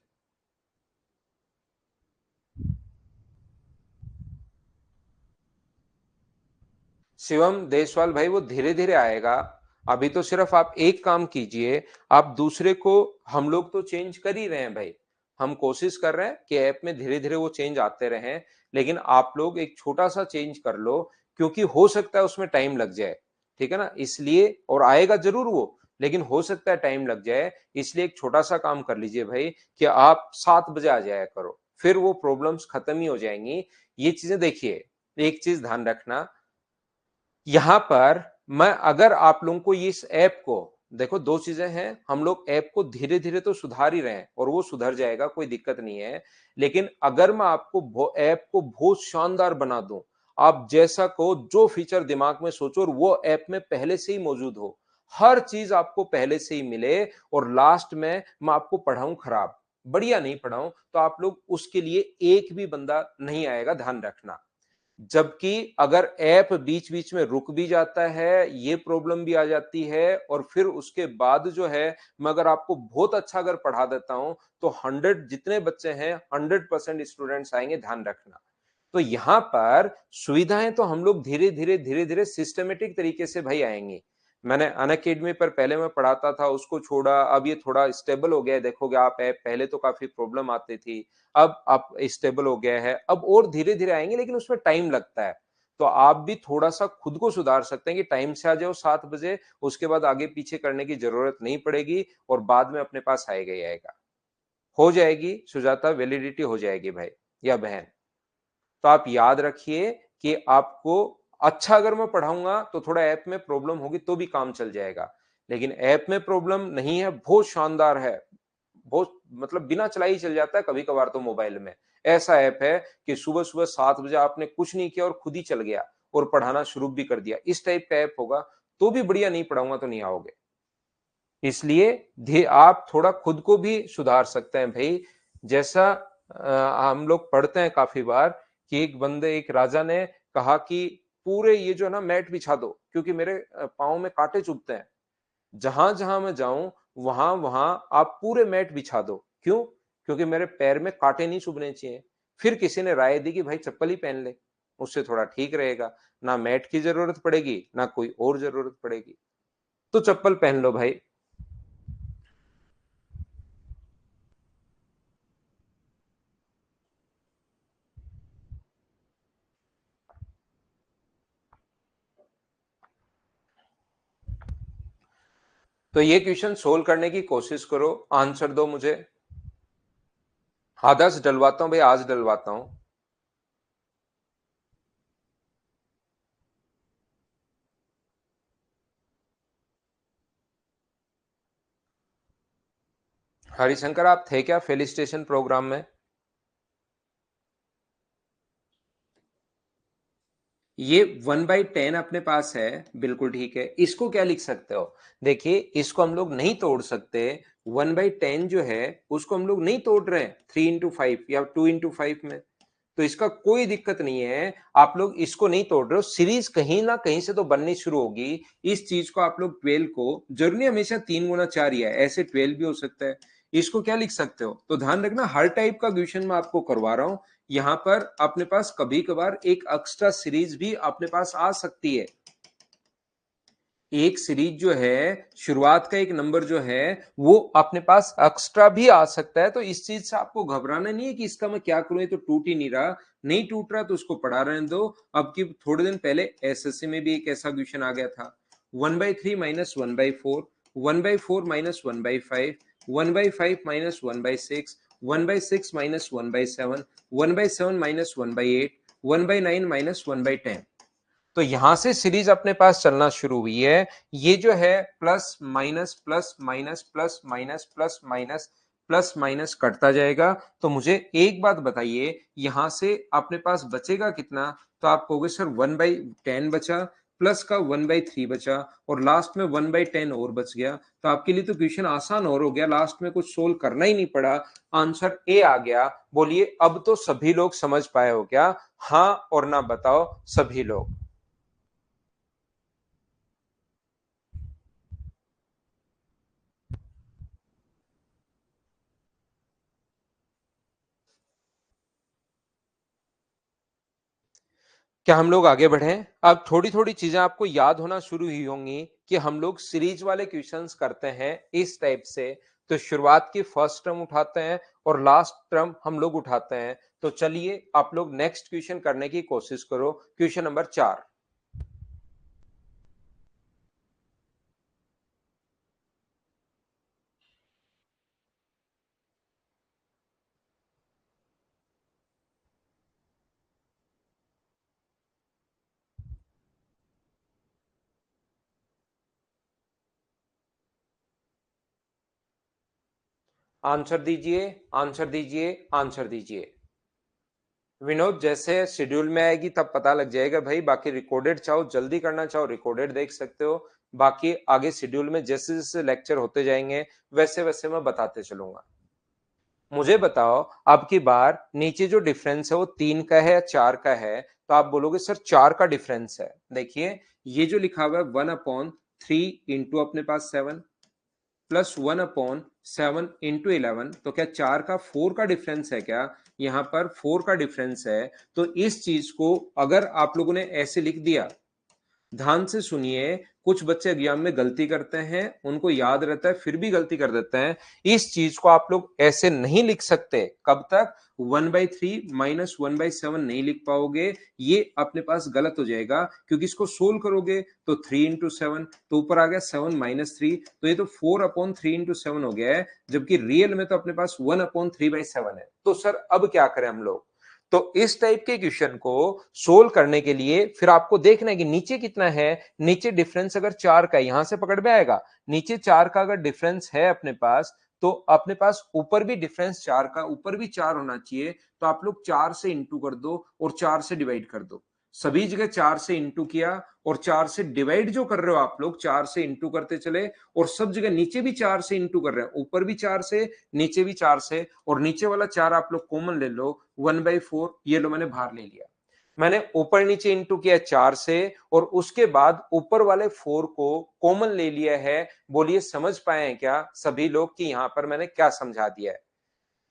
Speaker 1: शिवम देशवाल भाई, वो धीरे धीरे आएगा। अभी तो सिर्फ आप एक काम कीजिए, आप दूसरे को, हम लोग तो चेंज कर ही रहे हैं भाई। हम कोशिश कर रहे हैं कि ऐप में धीरे धीरे वो चेंज आते रहें, लेकिन आप लोग एक छोटा सा चेंज कर लो, क्योंकि हो सकता है उसमें टाइम लग जाए। ठीक है ना? इसलिए, और आएगा जरूर वो, लेकिन हो सकता है टाइम लग जाए। इसलिए एक छोटा सा काम कर लीजिए भाई, कि आप 7 बजे आ जाया करो, फिर वो प्रॉब्लम्स खत्म ही हो जाएंगी। ये चीजें देखिए, एक चीज ध्यान रखना, यहां पर मैं अगर आप लोगों को इस ऐप को, देखो दो चीजें हैं, हम लोग ऐप को धीरे धीरे तो सुधार ही रहे हैं और वो सुधर जाएगा, कोई दिक्कत नहीं है। लेकिन अगर मैं आपको ऐप को बहुत शानदार बना दूं, आप जैसा को जो फीचर दिमाग में सोचो और वो ऐप में पहले से ही मौजूद हो, हर चीज आपको पहले से ही मिले, और लास्ट में मैं आपको पढ़ाऊं खराब, बढ़िया नहीं पढ़ाऊं, तो आप लोग उसके लिए एक भी बंदा नहीं आएगा, ध्यान रखना। जबकि अगर ऐप बीच बीच में रुक भी जाता है, ये प्रॉब्लम भी आ जाती है, और फिर उसके बाद जो है, मैं अगर आपको बहुत अच्छा अगर पढ़ा देता हूं, तो 100 जितने बच्चे हैं 100% स्टूडेंट्स आएंगे, ध्यान रखना। तो यहां पर सुविधाएं तो हम लोग धीरे धीरे धीरे धीरे सिस्टमेटिक तरीके से भाई आएंगी। मैंने अनअकैडमी पर पहले मैं पढ़ाता था, उसको छोड़ा, अब ये थोड़ा स्टेबल हो गया है। देखोगे आप ऐप, पहले तो काफी प्रॉब्लम आती थी, अब आप स्टेबल हो गया है। अब और धीरे धीरे आएंगे, लेकिन उसमें टाइम लगता है। तो आप भी थोड़ा सा खुद को सुधार सकते हैं कि टाइम से आ जाओ 7 बजे, उसके बाद आगे पीछे करने की जरूरत नहीं पड़ेगी, और बाद में अपने पास आएगा ही आएगा। हो जाएगी सुजाता, वैलिडिटी हो जाएगी भाई या बहन। तो आप याद रखिए कि आपको, अच्छा अगर मैं पढ़ाऊंगा तो थोड़ा ऐप में प्रॉब्लम होगी तो भी काम चल जाएगा, लेकिन ऐप में प्रॉब्लम नहीं है, बहुत शानदार है, बहुत मतलब बिना चलाए ही चल जाता है कभी कभार तो मोबाइल में। ऐसा ऐप है कि सुबह सुबह 7 बजे आपने कुछ नहीं किया और खुद ही चल गया और पढ़ाना शुरू भी कर दिया। इस टाइप का ऐप होगा तो भी बढ़िया, नहीं पढ़ाऊंगा तो नहीं आओगे। इसलिए आप थोड़ा खुद को भी सुधार सकते हैं भाई। जैसा हम लोग पढ़ते हैं काफी बार कि एक राजा ने कहा कि पूरे ये जो है ना मैट बिछा दो, क्योंकि मेरे पाँव में कांटे चुभते हैं। जहां जहां मैं जाऊं वहां वहां आप पूरे मैट बिछा दो। क्यों? क्योंकि मेरे पैर में कांटे नहीं चुभने चाहिए। फिर किसी ने राय दी कि भाई चप्पल ही पहन ले, उससे थोड़ा ठीक रहेगा, ना मैट की जरूरत पड़ेगी ना कोई और जरूरत पड़ेगी। तो चप्पल पहन लो भाई। तो ये क्वेश्चन सोल्व करने की कोशिश करो, आंसर दो मुझे। आदर्श डलवाता हूं भाई, आज डलवाता हूं। हरिशंकर आप थे क्या फेलिस्टेशन प्रोग्राम में? ये 1/10 अपने पास है, बिल्कुल ठीक है। इसको क्या लिख सकते हो? देखिए इसको हम लोग नहीं तोड़ सकते। 1/10 जो है उसको हम लोग नहीं तोड़ रहे हैं 3 into 5 या 2 into 5 में, तो इसका कोई दिक्कत नहीं है। आप लोग इसको नहीं तोड़ रहे हो, सीरीज कहीं ना कहीं से तो बननी शुरू होगी। इस चीज को आप लोग 12 को, जरूरी नहीं हमेशा 3 गुना 4 ही है, ऐसे 12 भी हो सकता है। इसको क्या लिख सकते हो? तो ध्यान रखना हर टाइप का क्वेश्चन मैं आपको करवा रहा हूं। यहां पर अपने पास कभी कभार एक एक्स्ट्रा सीरीज भी अपने पास आ सकती है। एक सीरीज जो है, शुरुआत का एक नंबर जो है वो अपने पास एक्स्ट्रा भी आ सकता है। तो इस चीज से आपको घबराना नहीं है कि इसका मैं क्या करूं, ये तो टूट ही नहीं रहा। नहीं टूट रहा तो उसको पढ़ा रहने दो। अब की थोड़े दिन पहले एसएससी में भी एक ऐसा क्वेश्चन आ गया था, 1/3 - 1/4, 1/4 - 1/5, 1/5 - 1/6, 1/6 - 1/7, 1/7 - 1/8, 1/9 - 1/10। तो यहां से सीरीज अपने पास चलना शुरू हुई है। ये जो है plus minus plus minus plus minus plus minus plus minus कटता जाएगा। तो मुझे एक बात बताइए, यहां से अपने पास बचेगा कितना? तो आप कहोगे सर 1/10 बचा, प्लस का 1/3 बचा, और लास्ट में 1/10 और बच गया। तो आपके लिए तो क्वेश्चन आसान और हो गया, लास्ट में कुछ सोल्व करना ही नहीं पड़ा, आंसर ए आ गया। बोलिए अब तो सभी लोग समझ पाए हो क्या? हाँ और ना बताओ सभी लोग। क्या हम लोग आगे बढ़े? अब थोड़ी थोड़ी चीजें आपको याद होना शुरू हुई होंगी कि हम लोग सीरीज वाले क्वेश्चंस करते हैं इस टाइप से। तो शुरुआत की फर्स्ट टर्म उठाते हैं और लास्ट टर्म हम लोग उठाते हैं। तो चलिए आप लोग नेक्स्ट क्वेश्चन करने की कोशिश करो, क्वेश्चन नंबर 4। आंसर दीजिए, आंसर दीजिए, आंसर दीजिए। विनोद जैसे शेड्यूल में आएगी तब पता लग जाएगा भाई। बाकी रिकॉर्डेड चाहो जल्दी करना चाहो रिकॉर्डेड देख सकते हो। बाकी आगे शेड्यूल में जैसे जैसे लेक्चर होते जाएंगे वैसे वैसे मैं बताते चलूंगा। मुझे बताओ अब की बार नीचे जो डिफरेंस है वो 3 का है या 4 का है? तो आप बोलोगे सर 4 का डिफरेंस है। देखिए ये जो लिखा हुआ है 1/3 इंटू अपने पास 7 प्लस 1/7 इंटू 11, तो क्या 4 का 4 का डिफरेंस है क्या? यहां पर 4 का डिफरेंस है। तो इस चीज को अगर आप लोगों ने ऐसे लिख दिया, ध्यान से सुनिए, कुछ बच्चे एग्जाम में गलती करते हैं, उनको याद रहता है फिर भी गलती कर देते हैं। इस चीज को आप लोग ऐसे नहीं लिख सकते। कब तक? 1/3 - 1/7 नहीं लिख पाओगे, ये अपने पास गलत हो जाएगा। क्योंकि इसको सोल्व करोगे तो 3 into 7, तो ऊपर आ गया 7 - 3, तो ये तो 4/3 into 7 हो गया है। जबकि रियल में तो अपने पास 1/3/7 है। तो सर अब क्या करें हम लोग? तो इस टाइप के क्वेश्चन को सोल्व करने के लिए फिर आपको देखना है कि नीचे कितना है। नीचे डिफरेंस अगर 4 का है, यहां से पकड़ में आएगा। नीचे 4 का अगर डिफरेंस है अपने पास तो अपने पास ऊपर भी डिफरेंस 4 का, ऊपर भी 4 होना चाहिए, तो आप लोग 4 से इंटू कर दो और 4 से डिवाइड कर दो। सभी जगह 4 से इंटू किया और 4 से डिवाइड जो कर रहे हो आप लोग 4 से इंटू करते चले, और सब जगह नीचे भी 4 से इंटू कर रहे हैं, ऊपर भी 4 से, नीचे भी 4 से, और नीचे वाला 4 आप लोग कॉमन ले लो, 1/4, ये लो मैंने बाहर ले लिया। मैंने ऊपर नीचे इंटू किया 4 से, और उसके बाद ऊपर वाले 4 को कॉमन ले लिया है। बोलिए समझ पाए हैं क्या सभी लोग कि यहां पर मैंने क्या समझा दिया है?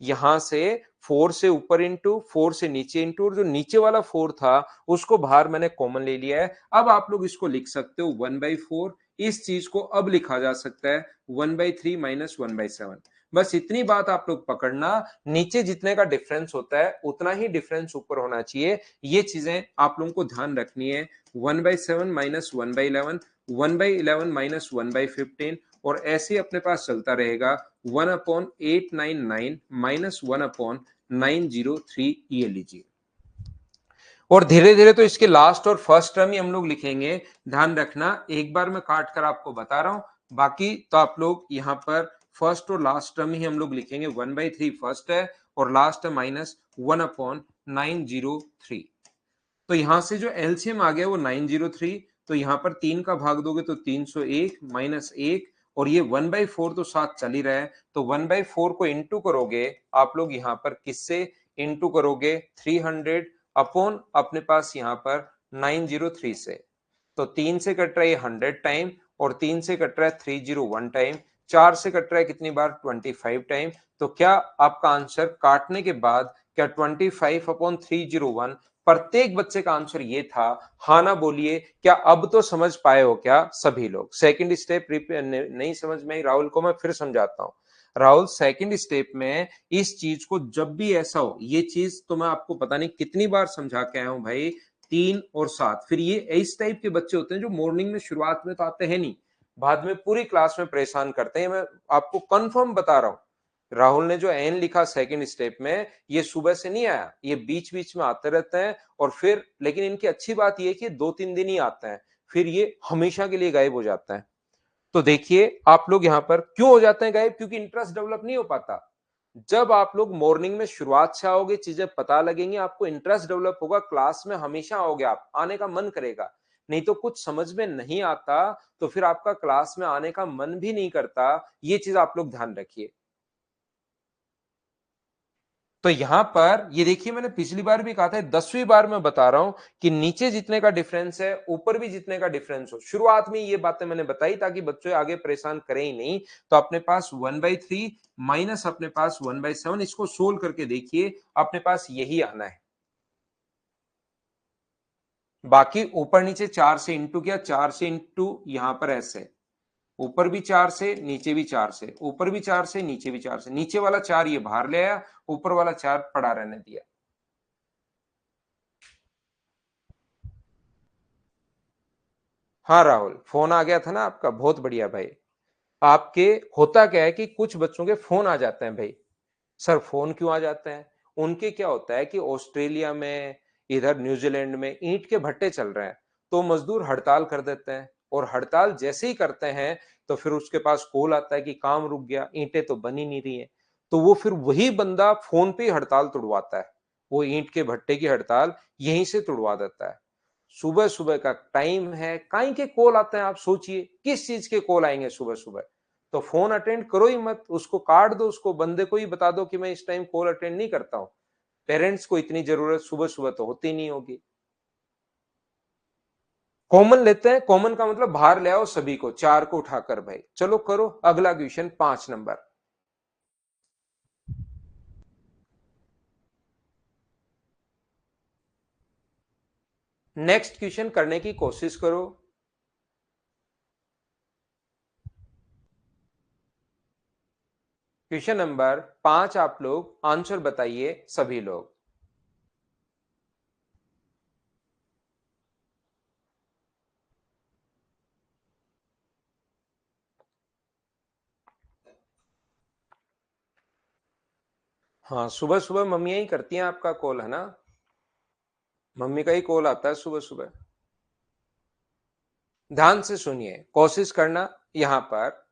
Speaker 1: यहां से 4 से ऊपर इंटू, 4 से नीचे इंटू, और जो नीचे वाला 4 था उसको बाहर मैंने कॉमन ले लिया है। अब आप लोग इसको लिख सकते हो 1/4। इस चीज को अब लिखा जा सकता है 1/3 माइनस 1/7। बस इतनी बात आप लोग पकड़ना, नीचे जितने का डिफरेंस होता है उतना ही डिफरेंस ऊपर होना चाहिए। ये चीजें आप लोगों को ध्यान रखनी है। 1/7 माइनस 1/11, 1/11 माइनस 1/15, और ऐसे अपने पास चलता रहेगा 1/899 माइनस 1/903, ये लीजिए। और धीरे धीरे तो इसके लास्ट और फर्स्ट टर्म ही हम लोग लिखेंगे। ध्यान रखना, एक बार मैं काट कर आपको बता रहा हूं, बाकी तो आप लोग यहां पर फर्स्ट और लास्ट टर्म ही हम लोग लिखेंगे। 1/3 फर्स्ट है और लास्ट है माइनस 1/903। तो यहां से जो एलसीएम आ गया वो 903। तो यहां पर 3 का भाग दोगे तो 301 माइनस 1, और ये 1/4 तो साथ चल ही रहा है, तो 1/4 को इंटू करोगे आप लोग यहां पर किससे इंटू करोगे? 300 अपॉन अपने पास यहां पर 903 से। तो 3 से कट रहा है 100 टाइम, और 3 से कट रहा है 301 टाइम, 4 से कट रहा है कितनी बार? 25 टाइम। तो क्या आपका आंसर काटने के बाद क्या 25/301 प्रत्येक बच्चे का आंसर ये था? हाँ ना बोलिए। क्या अब तो समझ पाए हो क्या सभी लोग? सेकंड स्टेप नहीं समझ में आई राहुल को मैं फिर समझाता हूं। राहुल, सेकंड स्टेप में इस चीज को जब भी ऐसा हो, ये चीज तो मैं आपको पता नहीं कितनी बार समझा के आया हूं भाई, 3 और 7, फिर ये इस टाइप के बच्चे होते हैं जो मॉर्निंग में शुरुआत में तो आते हैं नहीं, बाद में पूरी क्लास में परेशान करते हैं। मैं आपको कंफर्म बता रहा हूं, राहुल ने जो एन लिखा सेकंड स्टेप में, ये सुबह से नहीं आया, ये बीच बीच में आते रहते हैं। और फिर लेकिन इनकी अच्छी बात ये है कि 2-3 दिन ही आते हैं, फिर ये हमेशा के लिए गायब हो जाता है। तो देखिए आप लोग यहां पर क्यों हो जाते हैं गायब? क्योंकि इंटरेस्ट डेवलप नहीं हो पाता। जब आप लोग मॉर्निंग में शुरुआत से आओगे, चीजें पता लगेंगी, आपको इंटरेस्ट डेवलप होगा, क्लास में हमेशा आओगे, आप आने का मन करेगा। नहीं तो कुछ समझ में नहीं आता तो फिर आपका क्लास में आने का मन भी नहीं करता। ये चीज आप लोग ध्यान रखिए। तो यहां पर ये देखिए, मैंने पिछली बार भी कहा था, 10वीं बार मैं बता रहा हूं कि नीचे जितने का डिफरेंस है ऊपर भी जितने का डिफरेंस हो। शुरुआत में ये बातें मैंने बताई ताकि बच्चों आगे परेशान करें ही नहीं। तो अपने पास 1/3 माइनस अपने पास 1/7, इसको सोल्व करके देखिए, अपने पास यही आना है। बाकी ऊपर नीचे 4 से इंटू किया, 4 से इंटू यहां पर ऐसे, ऊपर भी 4 से, नीचे भी 4 से, ऊपर भी 4 से, नीचे भी 4 से, नीचे वाला 4 ये बाहर ले आया, ऊपर वाला 4 पड़ा रहने दिया। हाँ राहुल, फोन आ गया था ना आपका, बहुत बढ़िया भाई। आपके होता क्या है कि कुछ बच्चों के फोन आ जाते हैं भाई। सर फोन क्यों आ जाते हैं? उनके क्या होता है कि ऑस्ट्रेलिया में, इधर न्यूजीलैंड में ईंट के भट्टे चल रहे हैं, तो मजदूर हड़ताल कर देते हैं, और हड़ताल जैसे ही करते हैं तो फिर उसके पास कॉल आता है कि काम रुक गया, ईंटें तो बन ही नहीं रही है। तो वो फिर वही बंदा फोन पे ही हड़ताल तुड़वाता है, वो ईंट के भट्टे की हड़ताल यहीं से तुड़वा देता है। सुबह सुबह का टाइम है, काई के कॉल आते हैं? आप सोचिए किस चीज के कॉल आएंगे सुबह सुबह? तो फोन अटेंड करो ही मत, उसको काट दो, उसको बंदे को ही बता दो कि मैं इस टाइम कॉल अटेंड नहीं करता हूं। पेरेंट्स को इतनी जरूरत सुबह सुबह तो होती नहीं होगी। कॉमन लेते हैं, कॉमन का मतलब बाहर ले आओ सभी को, 4 को उठाकर भाई। चलो करो अगला क्वेश्चन, 5 नंबर। नेक्स्ट क्वेश्चन करने की कोशिश करो। क्वेश्चन नंबर 5 आप लोग आंसर बताइए सभी लोग। हाँ, सुबह सुबह मम्मियां ही करती हैं आपका कॉल, है ना? मम्मी का ही कॉल आता है सुबह सुबह। ध्यान से सुनिए, कोशिश करना। यहां पर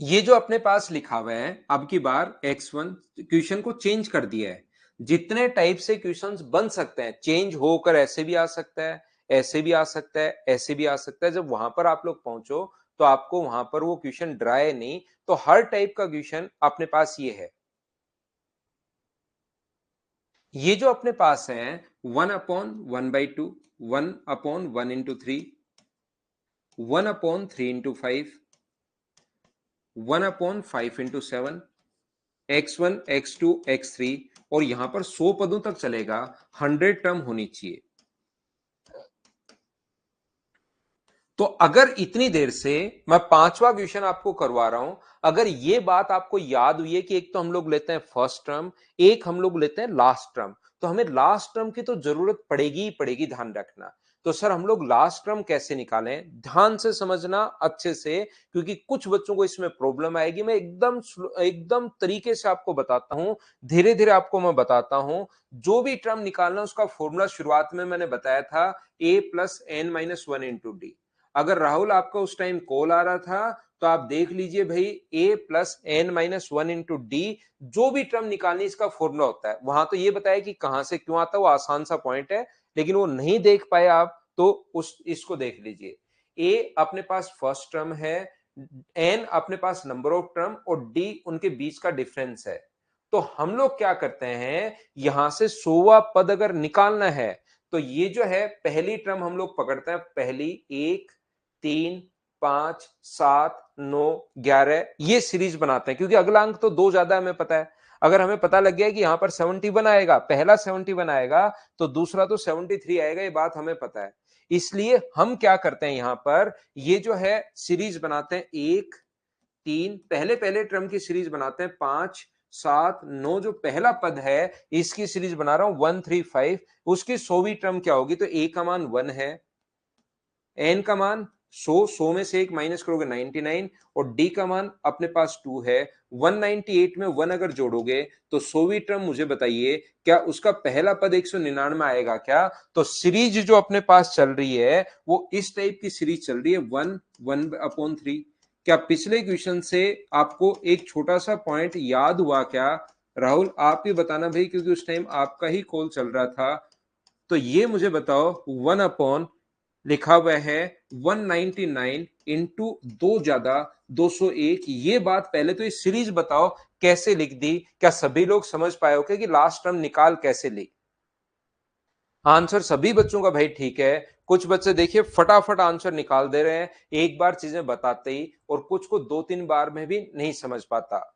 Speaker 1: ये जो अपने पास लिखा हुआ है, अब की बार x1 क्वेश्चन को चेंज कर दिया है। जितने टाइप से क्वेश्चंस बन सकते हैं, चेंज होकर ऐसे भी आ सकता है, ऐसे भी आ सकता है, ऐसे भी आ सकता है। जब वहां पर आप लोग पहुंचो तो आपको वहां पर वो क्वेश्चन ड्राई नहीं, तो हर टाइप का क्वेश्चन अपने पास ये है। ये जो अपने पास है 1/1/2, 1/1 into 3, 1/3 into 5, 1/5 into 7, x1 x2 x3, और यहां पर 100 पदों तक चलेगा, 100 टर्म होनी चाहिए। तो अगर इतनी देर से मैं पांचवा क्वेश्चन आपको करवा रहा हूं, अगर ये बात आपको याद हुई है कि एक तो हम लोग लेते हैं फर्स्ट टर्म, एक हम लोग लेते हैं लास्ट टर्म, तो हमें लास्ट टर्म की तो जरूरत पड़ेगी ही पड़ेगी, ध्यान रखना। तो सर हम लोग लास्ट टर्म कैसे निकालें, ध्यान से समझना अच्छे से, क्योंकि कुछ बच्चों को इसमें प्रॉब्लम आएगी। मैं एकदम एकदम तरीके से आपको बताता हूं, धीरे धीरे आपको मैं बताता हूं। जो भी टर्म निकालना उसका फॉर्मूला शुरुआत में मैंने बताया था, a+n-1 into d। अगर राहुल आपका उस टाइम कॉल आ रहा था तो आप देख लीजिए भाई, a+n-1 into d, जो भी टर्म निकालनी इसका फॉर्मूला होता है। वहां तो ये बताया कि कहां से क्यों आता है, वो आसान सा पॉइंट है, लेकिन वो नहीं देख पाए आप तो उस इसको देख लीजिए। a अपने पास फर्स्ट टर्म है, n अपने पास नंबर ऑफ टर्म, और d उनके बीच का डिफरेंस है। तो हम लोग क्या करते हैं, यहां से 100वां पद अगर निकालना है तो ये जो है पहली टर्म हम लोग पकड़ते हैं, पहली 1 3 5 7 9 11, ये सीरीज बनाते हैं, क्योंकि अगला अंक तो दो ज्यादा हमें पता है। अगर हमें पता लग गया है कि यहां पर 71 आएगा, पहला 71 आएगा तो दूसरा तो 73 आएगा, ये बात हमें पता है। इसलिए हम क्या करते हैं, यहां पर ये जो है सीरीज बनाते हैं, 1 3, पहले पहले टर्म की सीरीज बनाते हैं, 5 7 9, जो पहला पद है इसकी सीरीज बना रहा हूं 1 3 5। उसकी 100वीं टर्म क्या होगी, तो a का मान 1 है, n का मान 100 में से एक माइनस करोगे 99, और d का मान अपने पास 2 है। 198 में 1 अगर जोड़ोगे तो 100वीं टर्म मुझे बताइए, क्या उसका पहला पद 199 आएगा क्या? तो सीरीज जो अपने पास चल रही है वो इस टाइप की सीरीज चल रही है, 1/3। क्या पिछले क्वेश्चन से आपको एक छोटा सा पॉइंट याद हुआ क्या? राहुल आप ही बताना भाई, क्योंकि उस टाइम आपका ही कॉल चल रहा था। तो ये मुझे बताओ, 1 लिखा हुआ है 199 इंटू दो ज्यादा 201, ये बात पहले तो इस सीरीज बताओ कैसे लिख दी, क्या सभी लोग समझ पाए हो कि लास्ट टर्म निकाल कैसे ली? आंसर सभी बच्चों का भाई ठीक है। कुछ बच्चे देखिए फटाफट आंसर निकाल दे रहे हैं एक बार चीजें बताते ही, और कुछ को दो तीन बार में भी नहीं समझ पाता।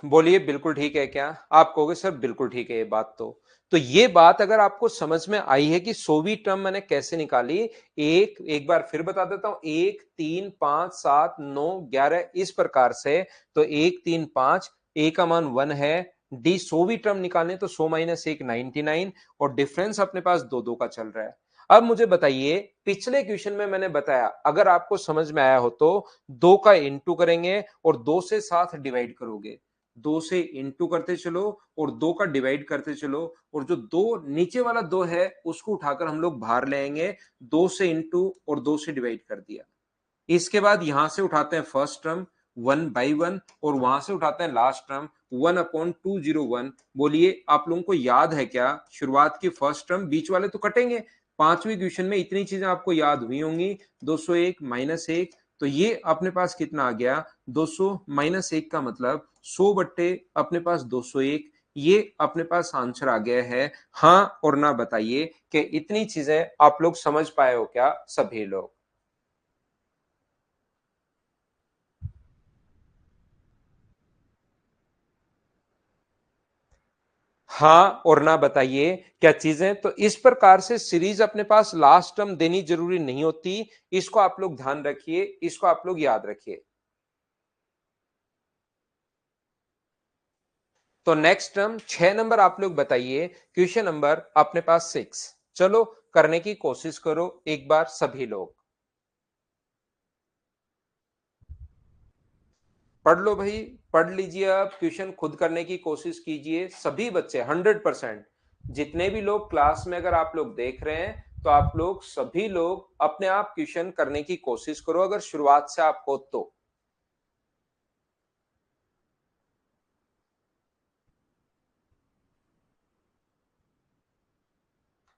Speaker 1: बोलिए बिल्कुल ठीक है क्या? आप कहोगे सर बिल्कुल ठीक है ये बात। तो ये बात अगर आपको समझ में आई है कि 100वीं टर्म मैंने कैसे निकाली, एक बार फिर बता देता हूं, 1 3 5 7 9 11, इस प्रकार से। तो 1 3 5, ए का मान 1 है, डी 100वीं टर्म निकालने तो 100 माइनस 1 99, और डिफरेंस अपने पास दो दो का चल रहा है। अब मुझे बताइए, पिछले क्वेश्चन में मैंने बताया, अगर आपको समझ में आया हो तो दो का इंटू करेंगे और दो से साथ डिवाइड करोगे, दो से इंटू करते चलो और दो का डिवाइड करते चलो, और जो दो नीचे वाला दो है उसको उठाकर हम लोग बाहर ले आएंगे, दो से इंटू और दो से डिवाइड कर दिया। इसके बाद यहां से उठाते हैं फर्स्ट टर्म 1/1, और वहां से उठाते हैं लास्ट टर्म 1/201। बोलिए आप लोगों को याद है क्या, शुरुआत की फर्स्ट टर्म, बीच वाले तो कटेंगे। पांचवी क्वेश्चन में इतनी चीजें आपको याद हुई होंगी, 201 माइनस 1, तो ये अपने पास कितना आ गया, 200 माइनस 1 का मतलब 100 बट्टे अपने पास 201, ये अपने पास आंसर आ गया है। हाँ और ना बताइए कि इतनी चीजें आप लोग समझ पाए हो क्या सभी लोग? हाँ और ना बताइए क्या चीजें? तो इस प्रकार से सीरीज अपने पास लास्ट टर्म देनी जरूरी नहीं होती, इसको आप लोग ध्यान रखिए, इसको आप लोग याद रखिए। तो नेक्स्ट टर्म 6 नंबर आप लोग बताइए, क्वेश्चन नंबर अपने पास 6। चलो करने की कोशिश करो एक बार सभी लोग, पढ़ लो भाई, पढ़ लीजिए। अब क्वेश्चन खुद करने की कोशिश कीजिए, सभी बच्चे 100%, जितने भी लोग क्लास में अगर आप लोग देख रहे हैं तो आप लोग सभी लोग अपने आप क्वेश्चन करने की कोशिश करो अगर शुरुआत से आप हो तो।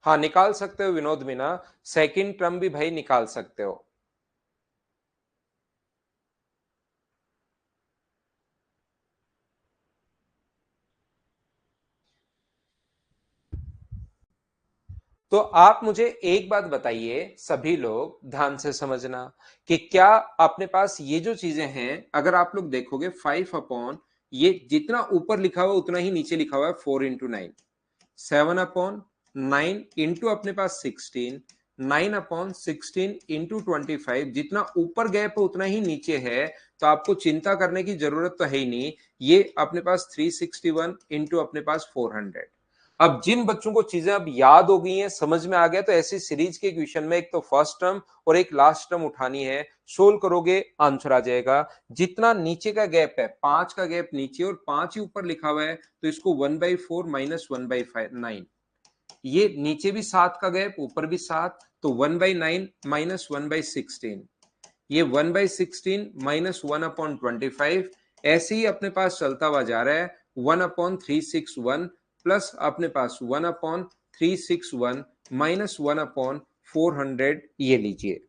Speaker 1: हाँ, निकाल सकते हो विनोद मीना, सेकंड टर्म भी भाई निकाल सकते हो। तो आप मुझे एक बात बताइए, सभी लोग ध्यान से समझना, कि क्या अपने पास ये जो चीजें हैं, अगर आप लोग देखोगे 5 अपॉन, ये जितना ऊपर लिखा हुआ उतना ही नीचे लिखा हुआ है 4 into 9, 7 अपॉन 9 इंटू अपने पास 16, 9 अपॉन 16 into 25, जितना ऊपर गैप है उतना ही नीचे है, तो आपको चिंता करने की जरूरत तो है ही नहीं। ये अपने पास 361 इंटू अपने पास 400। अब जिन बच्चों को चीजें अब याद हो गई हैं, समझ में आ गया, तो ऐसी सीरीज के क्वेश्चन में एक तो फर्स्ट टर्म और एक लास्ट टर्म उठानी है, सोल्व करोगे आंसर आ जाएगा। जितना नीचे का गैप है, 5 का गैप नीचे और 5 ही ऊपर लिखा हुआ है, तो इसको 1/4 माइनस 1/9, ये नीचे भी 7 का गैप ऊपर भी 7, तो 1/9 माइनस 1/16, ये 1/16 माइनस 1/25, ऐसे ही अपने पास चलता हुआ जा रहा है। 1/361 प्लस अपने पास 1/361 माइनस 1/400, ये लीजिए।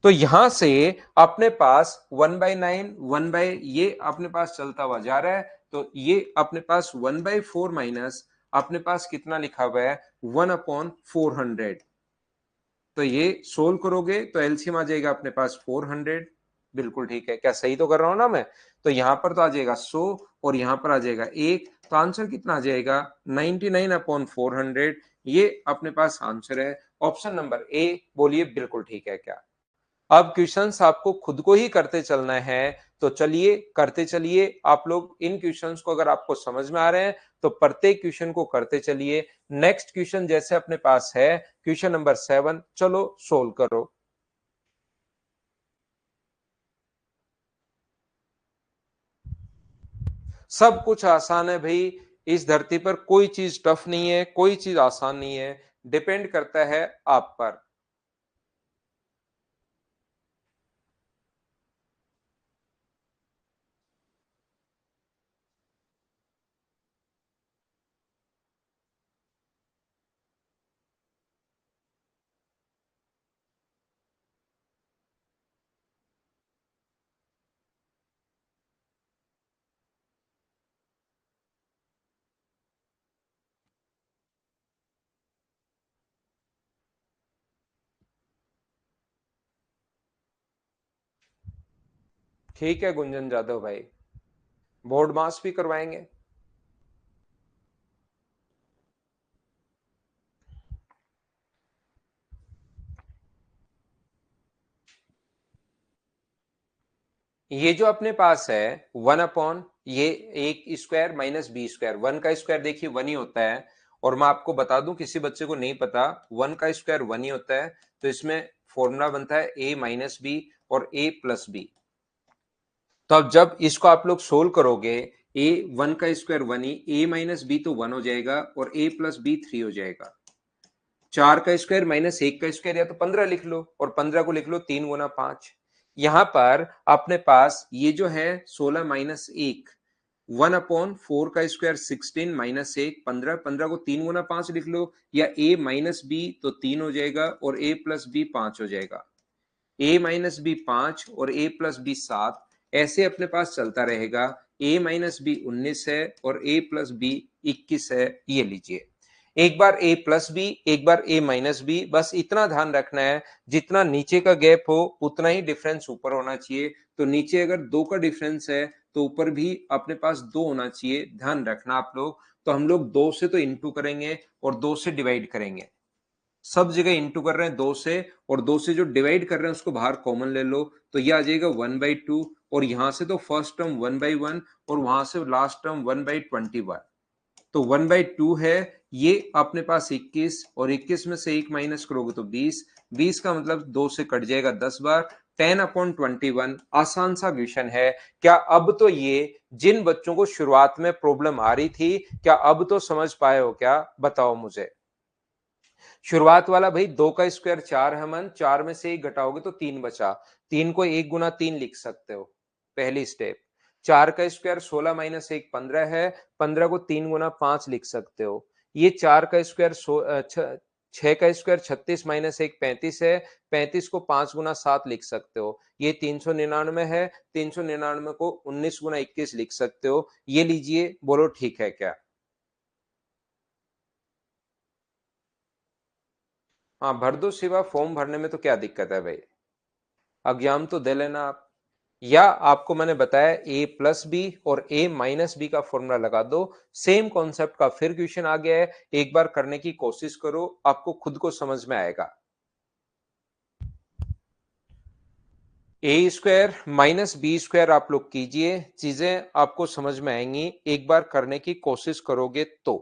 Speaker 1: तो यहां से अपने पास 1/9 ये अपने पास चलता हुआ जा रहा है, तो ये अपने पास 1/4 माइनस अपने पास कितना लिखा हुआ है 1/400। तो ये सोल्व करोगे तो एलसीएम आ जाएगा अपने पास 400। बिल्कुल ठीक है, क्या सही तो कर रहा हूं ना मैं? तो यहां पर तो आ जाएगा 100 और यहां पर आ जाएगा 1, तो आंसर कितना आ जाएगा 99/400। ये अपने पास आंसर है ऑप्शन नंबर ए। बोलिए बिल्कुल ठीक है क्या? अब क्वेश्चंस आपको खुद को ही करते चलना है, तो चलिए करते चलिए आप लोग इन क्वेश्चंस को। अगर आपको समझ में आ रहे हैं तो प्रत्येक क्वेश्चन को करते चलिए। नेक्स्ट क्वेश्चन जैसे अपने पास है क्वेश्चन नंबर 7, चलो सोल्व करो। सब कुछ आसान है भाई, इस धरती पर कोई चीज टफ नहीं है, कोई चीज आसान नहीं है, डिपेंड करता है आप पर। ठीक है गुंजन जादव भाई, बोर्ड मास भी करवाएंगे। ये जो अपने पास है 1 अपॉन ये एक स्क्वायर माइनस बी स्क्वायर, 1 का स्क्वायर देखिए 1 ही होता है। और मैं आपको बता दूं, किसी बच्चे को नहीं पता, 1 का स्क्वायर 1 ही होता है, तो इसमें फॉर्मूला बनता है ए माइनस बी और ए प्लस बी। तो अब जब इसको आप लोग सोल्व करोगे, ए 1 का स्क्वायर 1 ही, ए माइनस बी तो 1 हो जाएगा और ए प्लस बी 3 हो जाएगा। 4 का स्क्वायर माइनस 1 का स्क्वायर, या तो 15 लिख लो, और 15 को लिख लो 3 गुना 5। यहां पर अपने पास ये जो है 16 - 1, 1/4 का स्क्वायर 16 माइनस 1 15, 15 को 3 गुना 5 लिख लो, या ए माइनस बी तो 3 हो जाएगा और ए प्लस बी 5 हो जाएगा। ए माइनस बी 5 और ए प्लस बी 7, ऐसे अपने पास चलता रहेगा। ए माइनस बी 19 है और ए प्लस बी 21 है, ये लीजिए। एक बार ए प्लस बी, एक बार ए माइनस बी, बस इतना ध्यान रखना है, जितना नीचे का गैप हो उतना ही डिफरेंस ऊपर होना चाहिए। तो नीचे अगर 2 का डिफरेंस है तो ऊपर भी अपने पास 2 होना चाहिए, ध्यान रखना आप लोग। तो हम लोग 2 से तो इंटू करेंगे और 2 से डिवाइड करेंगे, सब जगह इंटू कर रहे हैं 2 से, और 2 से जो डिवाइड कर रहे हैं उसको बाहर कॉमन ले लो, तो ये आ जाएगा 1/2। और यहां से तो फर्स्ट टर्म 1/1 और वहां से लास्ट टर्म 1/21, तो 1/2 है। ये अपने पास 21, और 21 में से 1 माइनस करोगे तो 20, 20 का मतलब 2 से कट जाएगा 10 बार, 10/21। आसान सा क्वेश्चन है। क्या अब तो ये जिन बच्चों को शुरुआत में प्रॉब्लम आ रही थी, क्या अब तो समझ पाए हो क्या? बताओ मुझे। शुरुआत वाला भाई 2 का स्क्वायर 4 है मन, 4 में से 1 घटाओगे तो 3 बचा। 3 को 1 गुना 3 लिख सकते हो, पहली स्टेप। 4 का स्क्वायर 16 माइनस 1 15 है, 15 को 3 गुना 5 लिख सकते हो। ये 4 का स्क्वायर 6 का स्क्वायर 36 माइनस 1 35 है, 35 को 5 गुना 7 लिख सकते हो। ये 399 है, 399 को 19 गुना 21 लिख सकते हो। ये लीजिए, बोलो ठीक है क्या? हाँ भर दो शिवा, फॉर्म भरने में तो क्या दिक्कत है भाई, एग्जाम तो दे लेना आप। या आपको मैंने बताया ए प्लस बी और ए माइनस बी का फॉर्मूला लगा दो। सेम कॉन्सेप्ट का फिर क्वेश्चन आ गया है, एक बार करने की कोशिश करो, आपको खुद को समझ में आएगा। ए स्क्वायर माइनस बी स्क्वायर आप लोग कीजिए, चीजें आपको समझ में आएंगी, एक बार करने की कोशिश करोगे तो।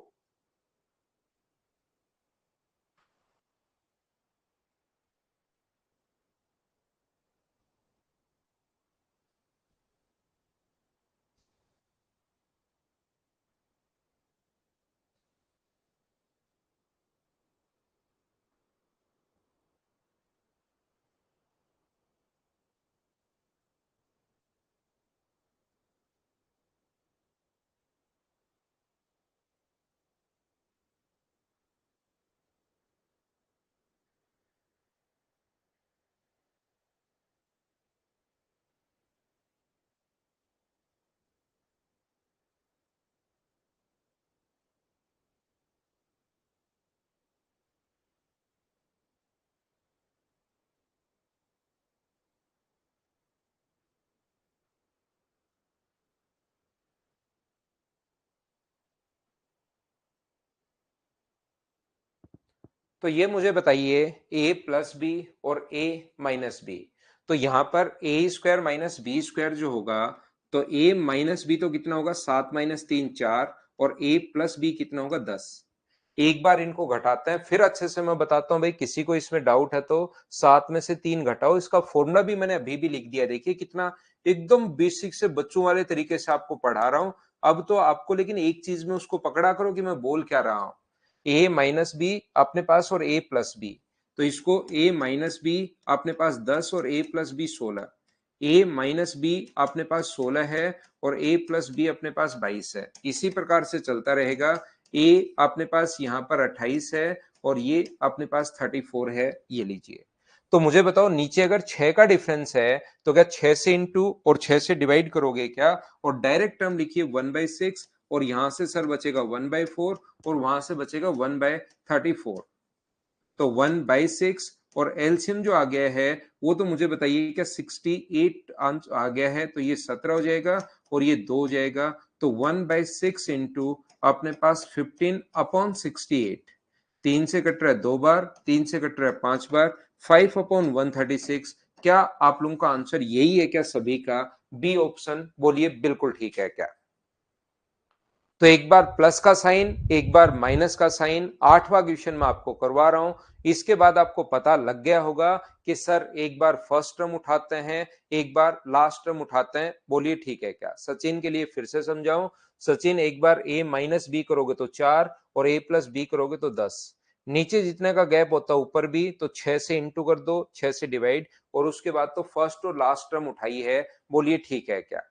Speaker 1: तो ये मुझे बताइए, ए प्लस बी और ए माइनस बी, तो यहां पर ए स्क्वायर माइनस बी स्क्वायर जो होगा, तो ए माइनस बी तो कितना होगा, 7 - 3 4, और ए प्लस बी कितना होगा, 10। एक बार इनको घटाते हैं, फिर अच्छे से मैं बताता हूं भाई, किसी को इसमें डाउट है तो 7 में से 3 घटाओ, इसका फॉर्मूला भी मैंने अभी भी लिख दिया, देखिए कितना एकदम बेसिक से बच्चों वाले तरीके से आपको पढ़ा रहा हूं। अब तो आपको लेकिन एक चीज में उसको पकड़ा करो कि मैं बोल क्या रहा हूं। ए माइनस बी अपने पास और ए प्लस बी, तो इसको ए माइनस बी अपने पास 10 और ए प्लस बी 16। ए माइनस बी अपने पास 16 है और ए प्लस बी अपने पास 22 है, इसी प्रकार से चलता रहेगा। ए अपने पास यहाँ पर 28 है और ये अपने पास 34 है, ये लीजिए। तो मुझे बताओ, नीचे अगर 6 का डिफरेंस है तो क्या 6 से इंटू और 6 से डिवाइड करोगे क्या, और डायरेक्ट टर्म लिखिए 1/6, और यहां से सर बचेगा 1/4, और वहां से बचेगा 1/34। तो 1/6 और एलसीएम जो आ गया है वो तो मुझे बताइए, क्या 68 अंश आ गया है, तो ये 17 हो जाएगा और ये 2 हो जाएगा। तो 1/6 इंटू अपने पास 15/68, 3 से कट रहा है 2 बार, 3 से कट रहा है 5 बार, 5/136। क्या आप लोगों का आंसर यही है क्या सभी का? बी ऑप्शन बोलिए, बिल्कुल ठीक है क्या? तो एक बार प्लस का साइन, एक बार माइनस का साइन, 8वां क्वेश्चन में आपको करवा रहा हूं। इसके बाद आपको पता लग गया होगा कि सर एक बार फर्स्ट टर्म उठाते हैं, एक बार लास्ट टर्म उठाते हैं, बोलिए ठीक है क्या? सचिन के लिए फिर से समझाऊं। सचिन, एक बार ए माइनस बी करोगे तो 4, और ए प्लस बी करोगे तो 10। नीचे जितने का गैप होता है ऊपर भी, तो 6 से इंटू कर दो, 6 से डिवाइड, और उसके बाद तो फर्स्ट और लास्ट टर्म उठाई है, बोलिए ठीक है क्या?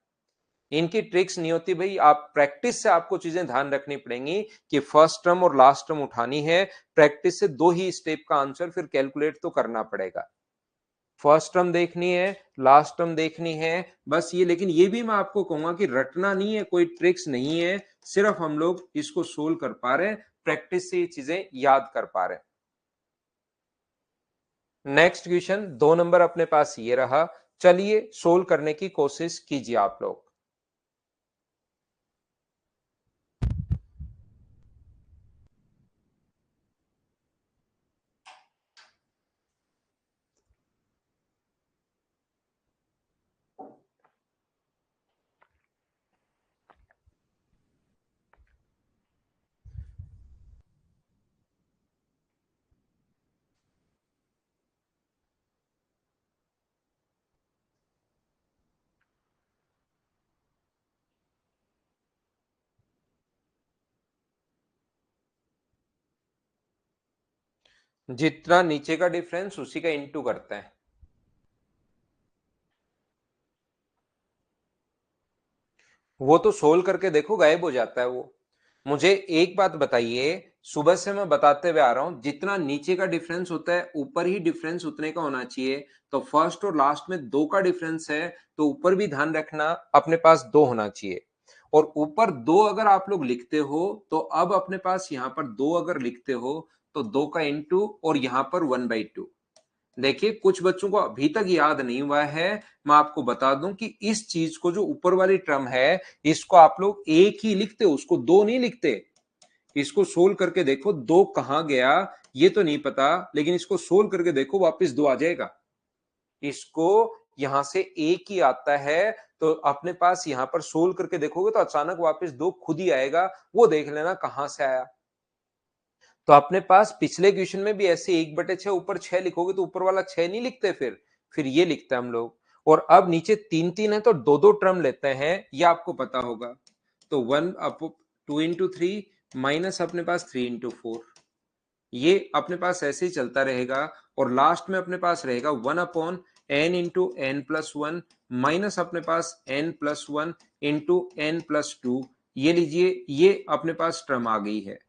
Speaker 1: इनकी ट्रिक्स नहीं होती भाई, आप प्रैक्टिस से आपको चीजें ध्यान रखनी पड़ेंगी कि फर्स्ट टर्म और लास्ट टर्म उठानी है। प्रैक्टिस से दो ही स्टेप का आंसर फिर कैलकुलेट तो करना पड़ेगा। फर्स्ट टर्म देखनी है, लास्ट टर्म देखनी है, बस ये। लेकिन ये भी मैं आपको कहूंगा कि रटना नहीं है, कोई ट्रिक्स नहीं है, सिर्फ हम लोग इसको सोल्व कर पा रहे हैं, प्रैक्टिस से ये चीजें याद कर पा रहे हैं। नेक्स्ट क्वेश्चन 2 नंबर अपने पास ये रहा, चलिए सोल्व करने की कोशिश कीजिए आप लोग। जितना नीचे का डिफरेंस उसी का इंटू करते हैं। वो तो सोल्व करके देखो, गायब हो जाता है वो। मुझे एक बात बताइए, सुबह से मैं बताते हुए आ रहा हूं, जितना नीचे का डिफरेंस होता है ऊपर ही डिफरेंस उतने का होना चाहिए। तो फर्स्ट और लास्ट में 2 का डिफरेंस है, तो ऊपर भी ध्यान रखना अपने पास 2 होना चाहिए। और ऊपर 2 अगर आप लोग लिखते हो, तो अब अपने पास यहां पर 2 अगर लिखते हो, तो 2 का इंटू और यहां पर 1/2। देखिए, कुछ बच्चों को अभी तक याद नहीं हुआ है। मैं आपको बता दूं कि इस चीज को, जो ऊपर वाली टर्म है, इसको आप लोग एक ही लिखते हो, उसको 2 नहीं लिखते। इसको सोल्व करके देखो, 2 कहां गया ये तो नहीं पता, लेकिन इसको सोल्व करके देखो, वापस 2 आ जाएगा। इसको यहां से एक ही आता है, तो अपने पास यहां पर सोल्व करके देखोगे तो अचानक वापस 2 खुद ही आएगा। वो देख लेना कहां से आया। तो अपने पास पिछले क्वेश्चन में भी ऐसे 1/6 ऊपर 6 लिखोगे तो ऊपर वाला 6 नहीं लिखते, फिर ये लिखते हैं हम लोग। और अब नीचे 3 3 है तो 2 2 टर्म लेते हैं, ये आपको पता होगा। तो 1 अप 2 इंटू 3 माइनस अपने पास 3 इंटू 4, ये अपने पास ऐसे ही चलता रहेगा। और लास्ट में अपने पास रहेगा 1/n इंटू n+1 माइनस अपने पास n+1 इंटू n+2। ये लीजिए, ये अपने पास टर्म आ गई है।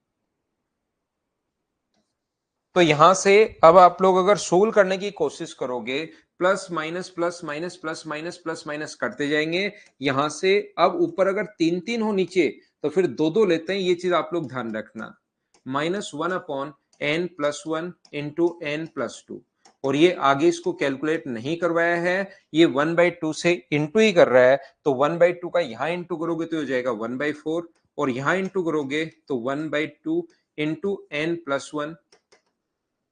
Speaker 1: तो यहां से अब आप लोग अगर सोल्व करने की कोशिश करोगे, plus minus plus minus plus minus plus minus करते जाएंगे। यहां से अब ऊपर अगर 3 3 हो नीचे, तो फिर 2 2 लेते हैं, ये चीज आप लोग ध्यान रखना। -1/n+1 into n+2। और ये आगे इसको कैलकुलेट नहीं करवाया है, ये 1/2 से इंटू ही कर रहा है। तो 1/2 का यहां इंटू करोगे तो हो जाएगा 1/4, और यहां इंटू करोगे तो 1/2 इंटू n+1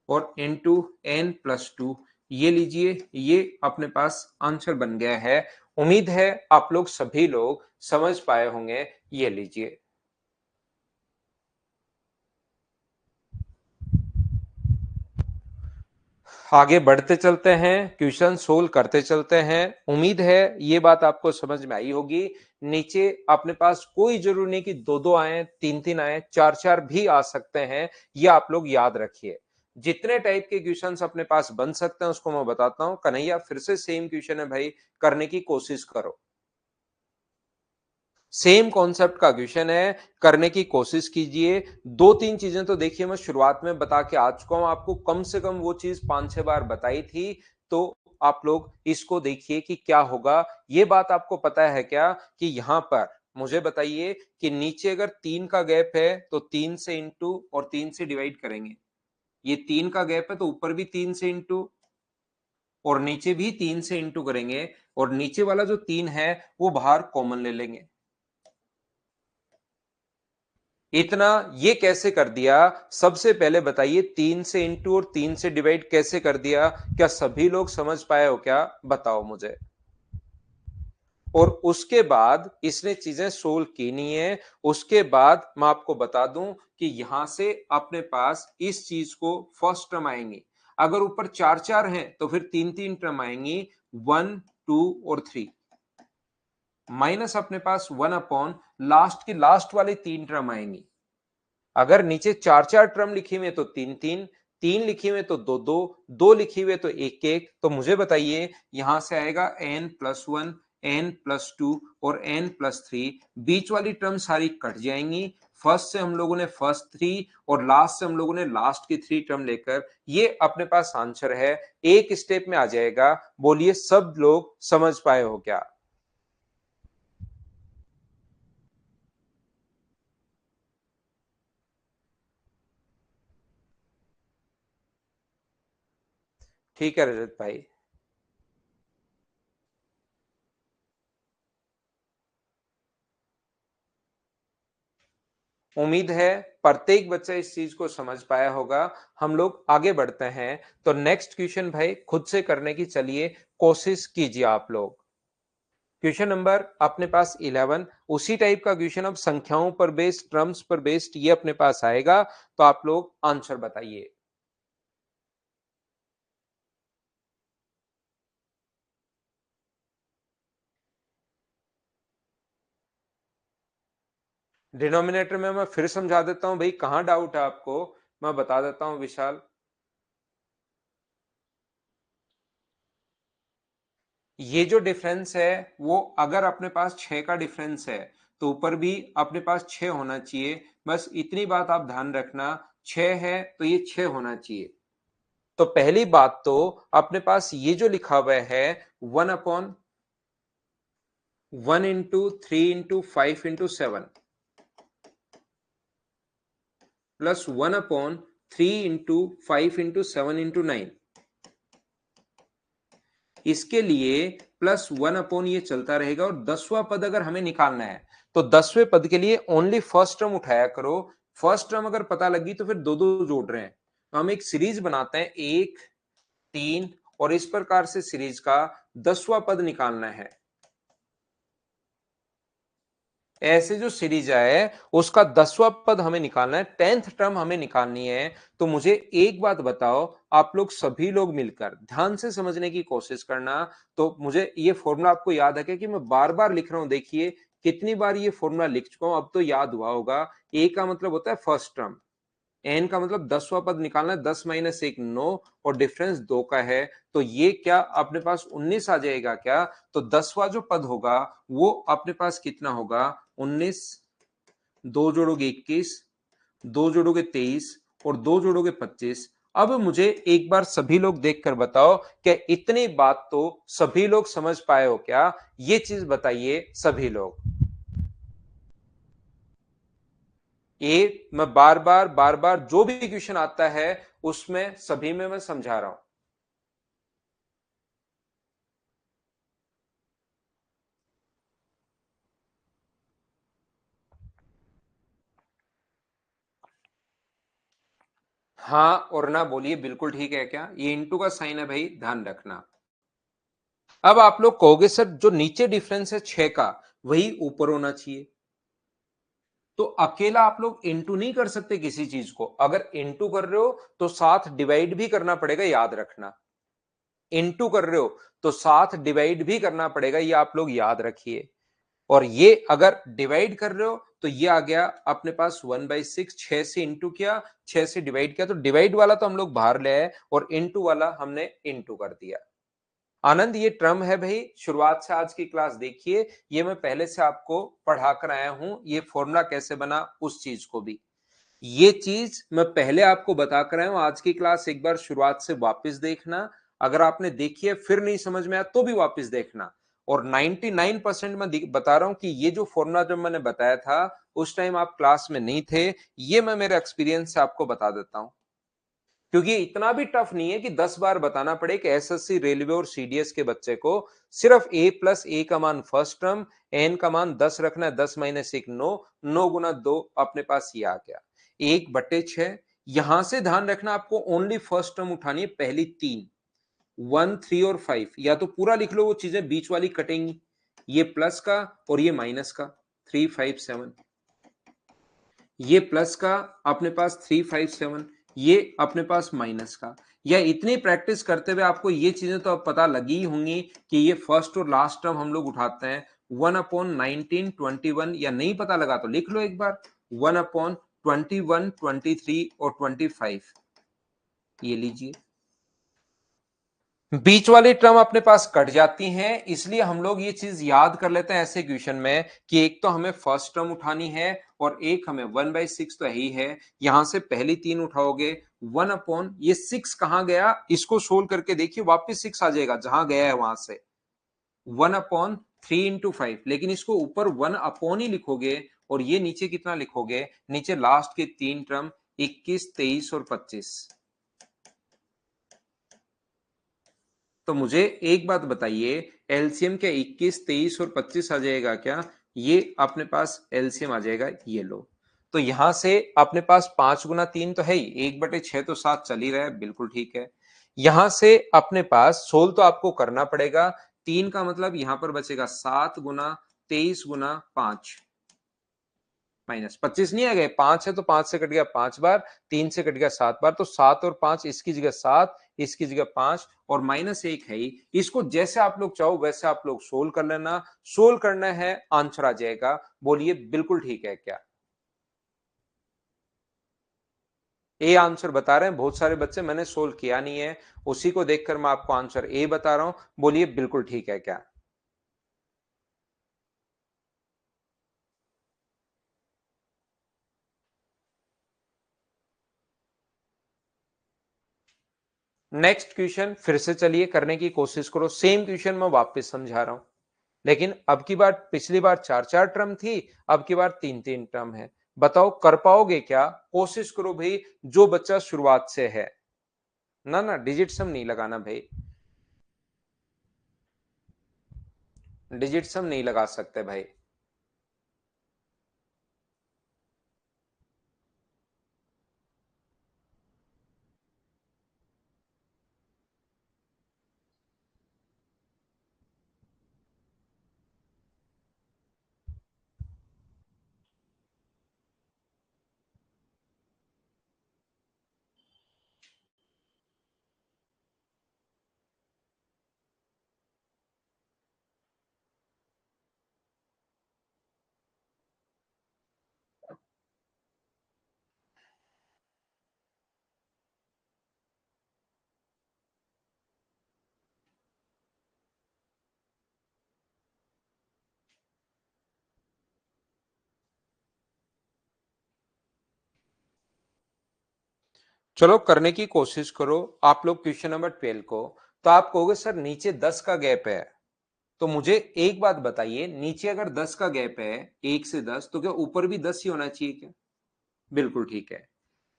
Speaker 1: और इंटू n+2। ये लीजिए, ये अपने पास आंसर बन गया है। उम्मीद है आप लोग सभी लोग समझ पाए होंगे। ये लीजिए। आगे बढ़ते चलते हैं, क्वेश्चन सोल्व करते चलते हैं। उम्मीद है ये बात आपको समझ में आई होगी। नीचे अपने पास कोई जरूरी नहीं कि 2 2 आए, 3 3 आए, 4 4 भी आ सकते हैं। ये आप लोग याद रखिए। जितने टाइप के क्वेश्चंस अपने पास बन सकते हैं उसको मैं बताता हूं। कन्हैया, फिर से सेम क्वेश्चन है भाई, करने की कोशिश करो। सेम कॉन्सेप्ट का क्वेश्चन है, करने की कोशिश कीजिए। 2 3 चीजें तो देखिए, मैं शुरुआत में बता के आ चुका हूं आपको, कम से कम वो चीज 5 6 बार बताई थी। तो आप लोग इसको देखिए कि क्या होगा। ये बात आपको पता है क्या कि यहां पर मुझे बताइए कि नीचे अगर 3 का गैप है तो 3 से इंटू और 3 से डिवाइड करेंगे। ये 3 का गैप है तो ऊपर भी 3 से इंटू और नीचे भी 3 से इंटू करेंगे। और नीचे वाला जो 3 है वो बाहर कॉमन ले लेंगे। इतना ये कैसे कर दिया? सबसे पहले बताइए, 3 से इंटू और 3 से डिवाइड कैसे कर दिया? क्या सभी लोग समझ पाए हो क्या? बताओ मुझे। और उसके बाद इसने चीजें सोल्व की नहीं है। उसके बाद मैं आपको बता दूं कि यहां से अपने पास इस चीज को फर्स्ट टर्म आएंगी। अगर ऊपर 4 4 हैं तो फिर 3 3 टर्म आएंगी, 1 2 और 3, माइनस अपने पास 1 अपॉन लास्ट की लास्ट वाली 3 टर्म आएंगी। अगर नीचे 4 4 टर्म लिखी हुई है तो 3 3, 3 लिखी हुई है तो 2 2, 2 लिखी हुई है तो 1 1। तो मुझे बताइए, यहां से आएगा n+1, n+2 और n+3। बीच वाली टर्म सारी कट जाएंगी। फर्स्ट से हम लोगों ने फर्स्ट 3 और लास्ट से हम लोगों ने लास्ट की 3 टर्म लेकर ये अपने पास आंसर है। एक स्टेप में आ जाएगा। बोलिए, सब लोग समझ पाए हो क्या? ठीक है रजत भाई। उम्मीद है प्रत्येक बच्चा इस चीज को समझ पाया होगा। हम लोग आगे बढ़ते हैं। तो नेक्स्ट क्वेश्चन भाई खुद से करने की चलिए कोशिश कीजिए आप लोग। क्वेश्चन नंबर अपने पास 11, उसी टाइप का क्वेश्चन, अब संख्याओं पर बेस्ड, टर्म्स पर बेस्ड ये अपने पास आएगा। तो आप लोग आंसर बताइए। डिनोमिनेटर में मैं फिर समझा देता हूं भाई, कहां डाउट है आपको मैं बता देता हूं विशाल। ये जो डिफरेंस है वो अगर अपने पास 6 का डिफरेंस है तो ऊपर भी अपने पास 6 होना चाहिए। बस इतनी बात आप ध्यान रखना, 6 है तो ये 6 होना चाहिए। तो पहली बात तो अपने पास ये जो लिखा हुआ है 1/1 into 3 into 5 into 7 plus 1/3 into 5 into 7 into 9, इसके लिए प्लस 1 ये चलता रहेगा। और 10वां पद अगर हमें निकालना है तो 10वें पद के लिए ओनली फर्स्ट टर्म उठाया करो। फर्स्ट टर्म अगर पता लगी तो फिर दो दो जोड़ रहे हैं, तो हम एक सीरीज बनाते हैं 1 3, और इस प्रकार से सीरीज का 10वां पद निकालना है। ऐसे जो सीरीज है उसका 10वां पद हमें निकालना है, 10th टर्म हमें निकालनी है। तो मुझे एक बात बताओ, आप लोग सभी लोग मिलकर ध्यान से समझने की कोशिश करना। तो मुझे ये फॉर्मूला आपको याद है कि मैं बार बार लिख रहा हूं, देखिए कितनी बार ये फॉर्मूला लिख चुका हूं, अब तो याद हुआ होगा। ए का मतलब होता है फर्स्ट टर्म, एन का मतलब 10वां पद निकालना है, 10 माइनस 1 9, और डिफरेंस 2 का है। तो ये क्या अपने पास 19 आ जाएगा क्या? तो 10वां जो पद होगा वो अपने पास कितना होगा? 19, दो जोड़ोगे 21, दो जोड़ोगे 23, और दो जोड़ोगे 25। अब मुझे एक बार सभी लोग देखकर बताओ कि इतनी बात तो सभी लोग समझ पाए हो क्या? ये चीज बताइए सभी लोग। ये मैं बार बार जो भी क्वेश्चन आता है उसमें सभी में मैं समझा रहा हूं। हाँ और ना बोलिए, बिल्कुल ठीक है क्या? ये इंटू का साइन है भाई, ध्यान रखना। अब आप लोग कहोगे सर जो नीचे डिफरेंस है 6 का वही ऊपर होना चाहिए। तो अकेला आप लोग इंटू नहीं कर सकते किसी चीज को, अगर इंटू कर रहे हो तो साथ डिवाइड भी करना पड़ेगा, याद रखना। इंटू कर रहे हो तो साथ डिवाइड भी करना पड़ेगा, ये आप लोग याद रखिए। और ये अगर डिवाइड कर रहे हो तो ये आ गया अपने पास 1/6, 6 से इंटू किया, 6 से डिवाइड किया, तो डिवाइड वाला तो हम लोग बाहर ले आए और इंटू वाला हमने इंटू कर दिया। आनंद ये टर्म है भाई, शुरुआत से आज की क्लास देखिए, ये मैं पहले से आपको पढ़ा कर आया हूं, ये फॉर्मूला कैसे बना उस चीज को भी, ये चीज मैं पहले आपको बता कर आया हूं। आज की क्लास एक बार शुरुआत से वापस देखना, अगर आपने देखी है फिर नहीं समझ में आया तो भी वापस देखना। और 99% मैं बता रहा हूं कि ये जो फॉर्मूला जब मैंने बताया था उस टाइम आप क्लास में नहीं थे, ये मैं मेरे एक्सपीरियंस से आपको बता देता हूं। क्योंकि ये इतना भी टफ नहीं है कि 10 बार बताना पड़े कि एसएससी रेलवे और सीडीएस के बच्चे को सिर्फ a प्लस ए का मान फर्स्ट टर्म, एन का मान 10 रखना है, 10 माइनस 1 9, 9 गुना 2 अपने पास ये आ गया 1/6। यहां से ध्यान रखना आपको ओनली फर्स्ट टर्म उठानी है, पहली तीन 1 3 और 5, या तो पूरा लिख लो, वो चीजें बीच वाली कटेंगी, ये प्लस का और ये माइनस का 3 5 7, ये प्लस का अपने पास 3 5 7, ये अपने पास माइनस का। या इतनी प्रैक्टिस करते हुए आपको ये चीजें तो अब पता लगी होंगी कि ये फर्स्ट और लास्ट टर्म हम लोग उठाते हैं 1/19 21, या नहीं पता लगा तो लिख लो एक बार 1/21 23 और 25, ये लीजिए। बीच वाली टर्म अपने पास कट जाती हैं, इसलिए हम लोग ये चीज याद कर लेते हैं ऐसे क्वेश्चन में कि एक तो हमें फर्स्ट टर्म उठानी है और एक हमें 1/6 तो ही है, यहां से पहली तीन उठाओगे 1 ये 6 कहां गया, इसको सोल्व करके देखिए वापस 6 आ जाएगा जहां गया है वहां से 1/3 × 5, लेकिन इसको ऊपर 1 ही लिखोगे और ये नीचे कितना लिखोगे, नीचे लास्ट के तीन टर्म 21 23 और 25। तो मुझे एक बात बताइए, एलसीएम क्या 21 23 और 25 आ जाएगा क्या? ये अपने पास एलसीएम आ जाएगा, ये लो। तो यहां से अपने पास 5 × 3 तो है ही, 1/6 तो 7 चल ही रहा है, बिल्कुल ठीक है। यहां से अपने पास सोल्व तो आपको करना पड़ेगा, 3 का मतलब यहां पर बचेगा 7 × 23 × 5, माइनस 25 नहीं आ गए, 5 है तो 5 से कट गया 5 बार, 3 से कट गया 7 बार, तो 7 और 5 इसकी जगह 7, इसकी जगह 5, और -1 है ही। इसको जैसे आप लोग चाहो वैसे आप लोग सोल्व कर लेना, सोल्व करना है आंसर आ जाएगा। बोलिए बिल्कुल ठीक है क्या? ए आंसर बता रहे हैं बहुत सारे बच्चे, मैंने सोल्व किया नहीं है, उसी को देखकर मैं आपको आंसर ए बता रहा हूं। बोलिए बिल्कुल ठीक है क्या? नेक्स्ट क्वेश्चन फिर से चलिए करने की कोशिश करो। सेम क्वेश्चन मैं वापस समझा रहा हूं, लेकिन अब की बार, पिछली बार चार चार टर्म थी, अब की बार तीन तीन टर्म है। बताओ कर पाओगे क्या? कोशिश करो भाई, जो बच्चा शुरुआत से है। ना ना, डिजिट सम नहीं लगाना भाई, डिजिट सम नहीं लगा सकते भाई। चलो करने की कोशिश करो आप लोग क्वेश्चन नंबर 12 को। तो आप कहोगे सर नीचे 10 का गैप है, तो मुझे एक बात बताइए, नीचे अगर 10 का गैप है, 1 से 10, तो क्या ऊपर भी 10 ही होना चाहिए क्या? बिल्कुल ठीक है।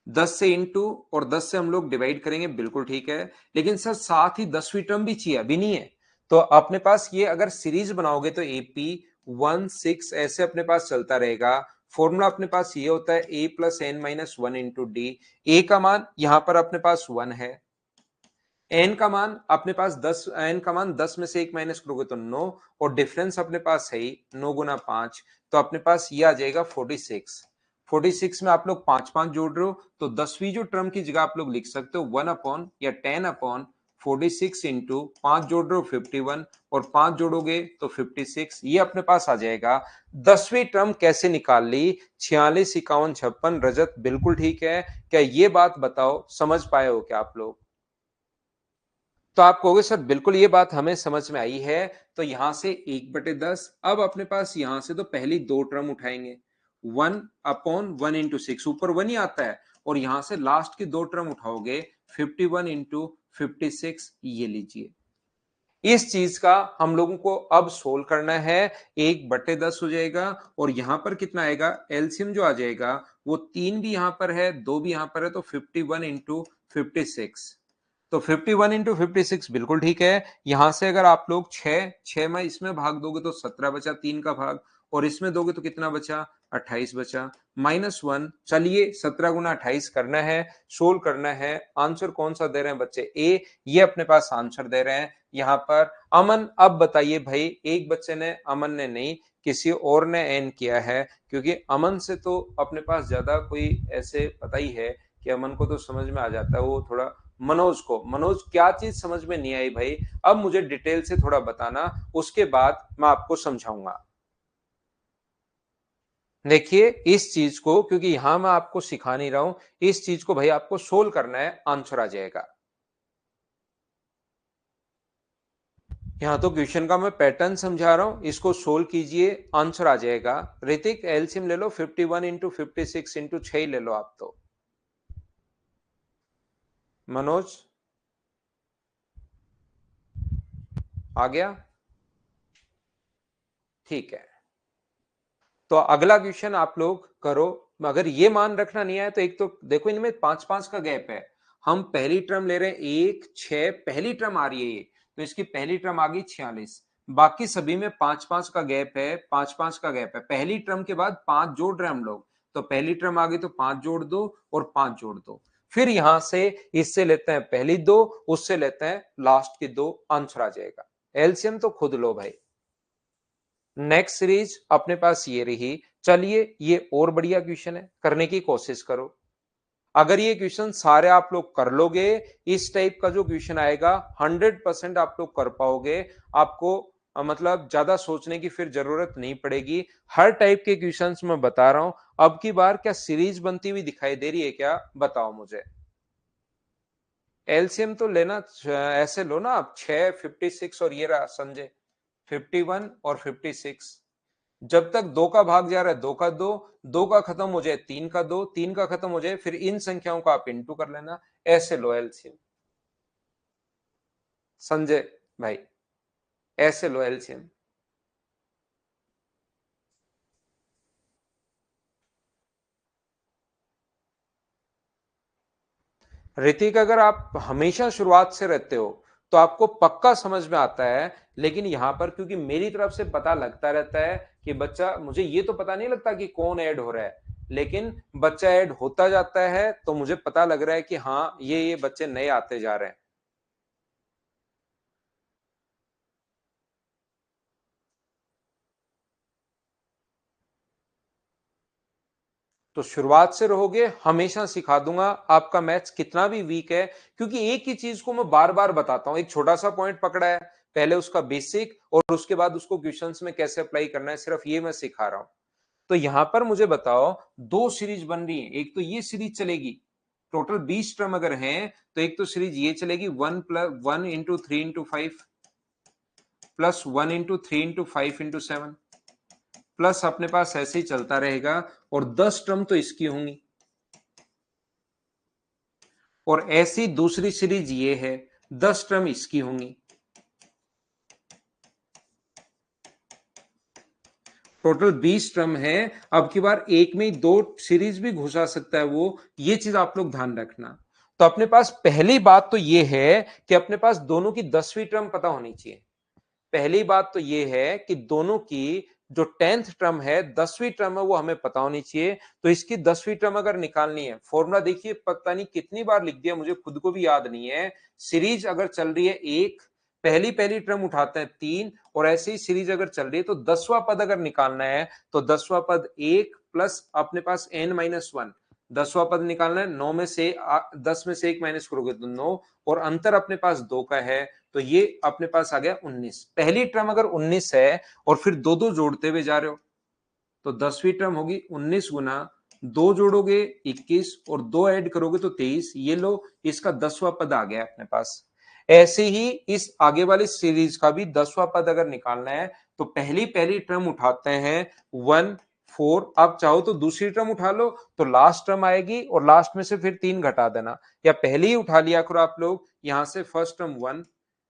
Speaker 1: 10 से इंटू और 10 से हम लोग डिवाइड करेंगे, बिल्कुल ठीक है। लेकिन सर साथ ही 10वीं टर्म भी चाहिए, अभी नहीं है। तो अपने पास ये अगर सीरीज बनाओगे तो एपी 1 6 ऐसे अपने पास चलता रहेगा। फॉर्मूला अपने पास ये होता है a plus n minus one into d. A का मान यहां पर अपने पास 1 है, एन का मान अपने पास 10, एन का मान 10 में से 1 माइनस करोगे तो 9, और डिफरेंस अपने पास है ही 9 गुना 5, तो अपने पास ये आ जाएगा 46। 46 में आप लोग 5 5 जोड़ रहे हो, तो 10वीं जो टर्म की जगह आप लोग लिख सकते हो 1 अपॉन या 10 अपॉन 46 इंटू 5 जोड़ रहे हो 51, और 5 जोड़ोगे तो 56, ये अपने पास आ जाएगा। 10वीं टर्म कैसे निकाल ली? 46 51 56। रजत बिल्कुल ठीक है। क्या ये बात बताओ, समझ पाए हो क्या आप लोग? तो आप कहोगे सर बिल्कुल ये बात हमें समझ में आई है। तो यहां से 1/10, अब अपने पास यहां से तो पहली दो टर्म उठाएंगे, 1/1 इंटू 6, ऊपर 1 ही आता है, और यहां से लास्ट की दो टर्म उठाओगे 51 इंटू 56, ये लीजिए। इस चीज का हम लोगों को अब सोल्व करना है। 1/10 हो जाएगा, और यहां पर कितना आएगा? एलसीएम जो आ जाएगा वो 3 भी यहां पर है, 2 भी यहां पर है, तो 51 इंटू 56। तो 51 इंटू 56 बिल्कुल ठीक है। यहां से अगर आप लोग 6 में इसमें भाग दोगे तो 17 बचा, 3 का भाग, और इसमें दोगे तो कितना बचा? 28 बचा, -1। चलिए 17 गुना 28 करना है, सोल्व करना है। आंसर कौन सा दे रहे हैं बच्चे? ए, ये अपने पास आंसर दे रहे हैं यहां पर। अमन अब बताइए भाई, एक बच्चे ने, अमन ने नहीं, किसी और ने एन किया है, क्योंकि अमन से तो अपने पास ज्यादा कोई ऐसे पता ही है कि अमन को तो समझ में आ जाता है, वो थोड़ा मनोज को, मनोज क्या चीज समझ में नहीं आई भाई? अब मुझे डिटेल से थोड़ा बताना, उसके बाद मैं आपको समझाऊंगा। देखिए इस चीज को, क्योंकि यहां मैं आपको सिखा नहीं रहा हूं, इस चीज को भाई आपको सोल्व करना है, आंसर आ जाएगा। यहां तो क्वेश्चन का मैं पैटर्न समझा रहा हूं, इसको सोल्व कीजिए, आंसर आ जाएगा। ऋतिक एलसीएम ले लो, 51 इंटू 56 इंटू 6 ले लो आप तो। मनोज आ गया? ठीक है। तो अगला क्वेश्चन आप लोग करो। अगर ये मान रखना नहीं आया तो एक तो देखो, इनमें 5 5 का गैप है। हम पहली टर्म ले रहे हैं 1 6, पहली टर्म आ रही है ये, तो इसकी पहली टर्म आ गई 46। बाकी सभी में 5 5 का गैप है, 5 5 का गैप है। पहली टर्म के बाद 5 जोड़ रहे हैं हम लोग, तो पहली टर्म आ गई तो 5 जोड़ दो और 5 जोड़ दो। फिर यहां से इससे लेते हैं पहली दो, उससे लेते हैं लास्ट की दो, आंसर आ जाएगा। एलसीएम तो खुद लो भाई। नेक्स्ट सीरीज अपने पास ये रही। चलिए ये और बढ़िया क्वेश्चन है, करने की कोशिश करो। अगर ये क्वेश्चन सारे आप लोग कर लोगे, इस टाइप का जो क्वेश्चन आएगा 100% आप लोग कर पाओगे। आपको मतलब ज्यादा सोचने की फिर जरूरत नहीं पड़ेगी। हर टाइप के क्वेश्चंस मैं बता रहा हूं। अब की बार क्या सीरीज बनती हुई दिखाई दे रही है क्या, बताओ मुझे। एलसीएम तो लेना ऐसे लो ना आप, 6, 56 और ये रहा संजय 51 और 56। जब तक दो का भाग जा रहा है दो का दो, दो का खत्म हो जाए तीन का दो, तीन का खत्म हो जाए फिर इन संख्याओं का आप इंटू कर लेना। ऐसे लो एलसीएम संजय भाई, ऐसे लो एलसीएम। ऋतिक, अगर आप हमेशा शुरुआत से रहते हो तो आपको पक्का समझ में आता है, लेकिन यहां पर क्योंकि मेरी तरफ से पता लगता रहता है कि बच्चा, मुझे ये तो पता नहीं लगता कि कौन ऐड हो रहा है, लेकिन बच्चा ऐड होता जाता है तो मुझे पता लग रहा है कि हाँ ये बच्चे नए आते जा रहे हैं। तो शुरुआत से रहोगे, हमेशा सिखा दूंगा। आपका मैथ्स कितना भी वीक है, क्योंकि एक ही चीज को मैं बार बार बताता हूं, एक छोटा सा पॉइंट पकड़ा है, पहले उसका बेसिक और उसके बाद उसको क्वेश्चंस में कैसे अप्लाई करना है, सिर्फ ये मैं सिखा रहा हूं। तो यहां पर मुझे बताओ, दो सीरीज बन रही है, एक तो ये सीरीज चलेगी, टोटल 20 टर्म अगर हैं तो एक तो सीरीज ये चलेगी 1 + 1 × 3 × 5 प्लस 1 × 3 × 5 × 7 प्लस अपने पास ऐसे ही चलता रहेगा, और 10 टर्म तो इसकी होंगी, और ऐसी दूसरी सीरीज ये है, 10 टर्म इसकी होंगी, टोटल 20 टर्म है। अब की बार एक में ही दो सीरीज भी घुसा सकता है वो, ये चीज आप लोग ध्यान रखना। तो अपने पास पहली बात तो ये है कि अपने पास दोनों की 10वीं टर्म पता होनी चाहिए। पहली बात तो ये है कि दोनों की जो 10th टर्म है, 10वीं टर्म है, वो हमें पता होनी चाहिए। तो इसकी 10वीं टर्म अगर निकालनी है, फॉर्मूला देखिए, पता नहीं कितनी बार लिख दिया, मुझे खुद को भी याद नहीं है। सीरीज अगर चल रही है एक, पहली पहली टर्म उठाते हैं 3, और ऐसे ही सीरीज अगर चल रही है तो 10वां पद अगर निकालना है तो 10वां पद 1 प्लस अपने पास n-1, 10वां पद निकालना है, 9 में से 10 में से 1 माइनस करोगे तो 9, और अंतर अपने पास 2 का है, तो ये अपने पास आ गया 19। पहली टर्म अगर 19 है और फिर दो दो जोड़ते हुए जा रहे हो, तो 10वीं टर्म होगी 19 गुना दो, जोड़ोगे 21 और दो ऐड करोगे तो 23। ये लो, इसका 10वां पद आ गया अपने पास। ऐसे ही इस आगे वाली सीरीज का भी 10वां पद अगर निकालना है तो पहली पहली टर्म उठाते हैं 1 4, आप चाहो तो दूसरी टर्म उठा लो तो लास्ट टर्म आएगी, और लास्ट में से फिर 3 घटा देना, या पहले ही उठा लिया करो आप लोग, यहां से फर्स्ट टर्म 1,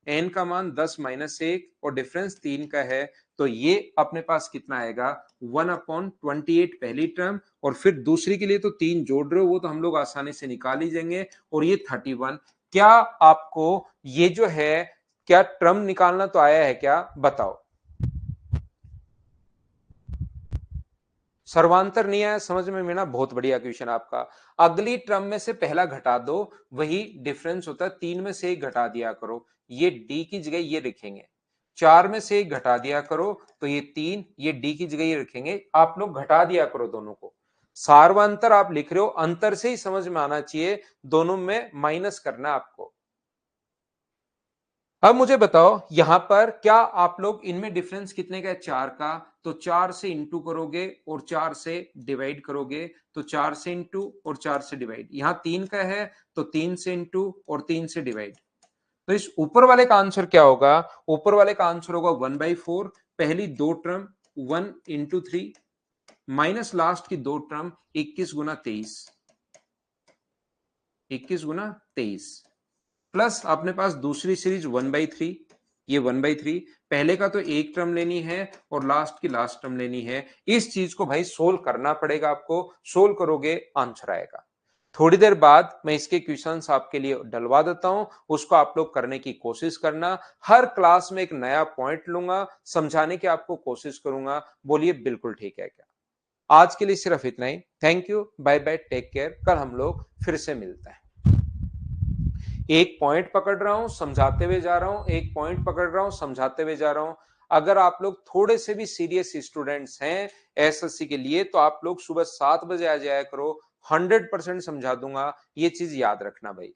Speaker 1: एन का मान 10-1 और डिफरेंस 3 का है, तो ये अपने पास कितना आएगा 1/28 पहली टर्म, और फिर दूसरी के लिए तो 3 जोड़ रहे हो, वो तो हम लोग आसानी से निकाल ही जाएंगे, और ये 31। क्या आपको ये जो है, क्या टर्म निकालना तो आया है क्या, बताओ। सर्वांतर नहीं आया समझ में मेरा, बहुत बढ़िया क्वेश्चन आपका। अगली टर्म में से पहला घटा दो, वही डिफरेंस होता है, 3 में से 1 घटा दिया करो, ये डी की जगह ये लिखेंगे। 4 में से 1 घटा दिया करो तो ये 3, ये डी की जगह ये रखेंगे, आप लोग घटा दिया करो दोनों को। सार्वांतर आप लिख रहे हो, अंतर से ही समझ में आना चाहिए, दोनों में माइनस करना आपको। अब मुझे बताओ, यहां पर क्या आप लोग इनमें डिफरेंस कितने का है, 4 का, तो 4 से इंटू करोगे और 4 से डिवाइड करोगे, तो 4 से इंटू और 4 से डिवाइड, यहां 3 का है तो 3 से इंटू और 3 से डिवाइड। तो इस ऊपर वाले का आंसर क्या होगा, ऊपर वाले का आंसर होगा 1/4, पहली दो टर्म 1 × 3 माइनस लास्ट की दो टर्म 21 × 23, 21 × 23 प्लस अपने पास दूसरी सीरीज 1/3, ये 1/3, पहले का तो एक टर्म लेनी है और लास्ट की लास्ट टर्म लेनी है। इस चीज को भाई सोल्व करना पड़ेगा आपको, सोल्व करोगे आंसर आएगा। थोड़ी देर बाद मैं इसके क्वेश्चंस आपके लिए डलवा देता हूं, उसको आप लोग करने की कोशिश करना। हर क्लास में एक नया पॉइंट लूंगा, समझाने की आपको कोशिश करूंगा। बोलिए बिल्कुल ठीक है क्या। आज के लिए सिर्फ इतना ही। Thank you, bye bye, take care. कल हम लोग फिर से मिलते हैं। एक पॉइंट पकड़ रहा हूं, समझाते हुए जा रहा हूं, एक पॉइंट पकड़ रहा हूं, समझाते हुए जा रहा हूं। अगर आप लोग थोड़े से भी सीरियस स्टूडेंट्स हैं एसएससी के लिए, तो आप लोग सुबह 7 बजे आ जाया करो, 100% समझा दूंगा। ये चीज याद रखना भाई।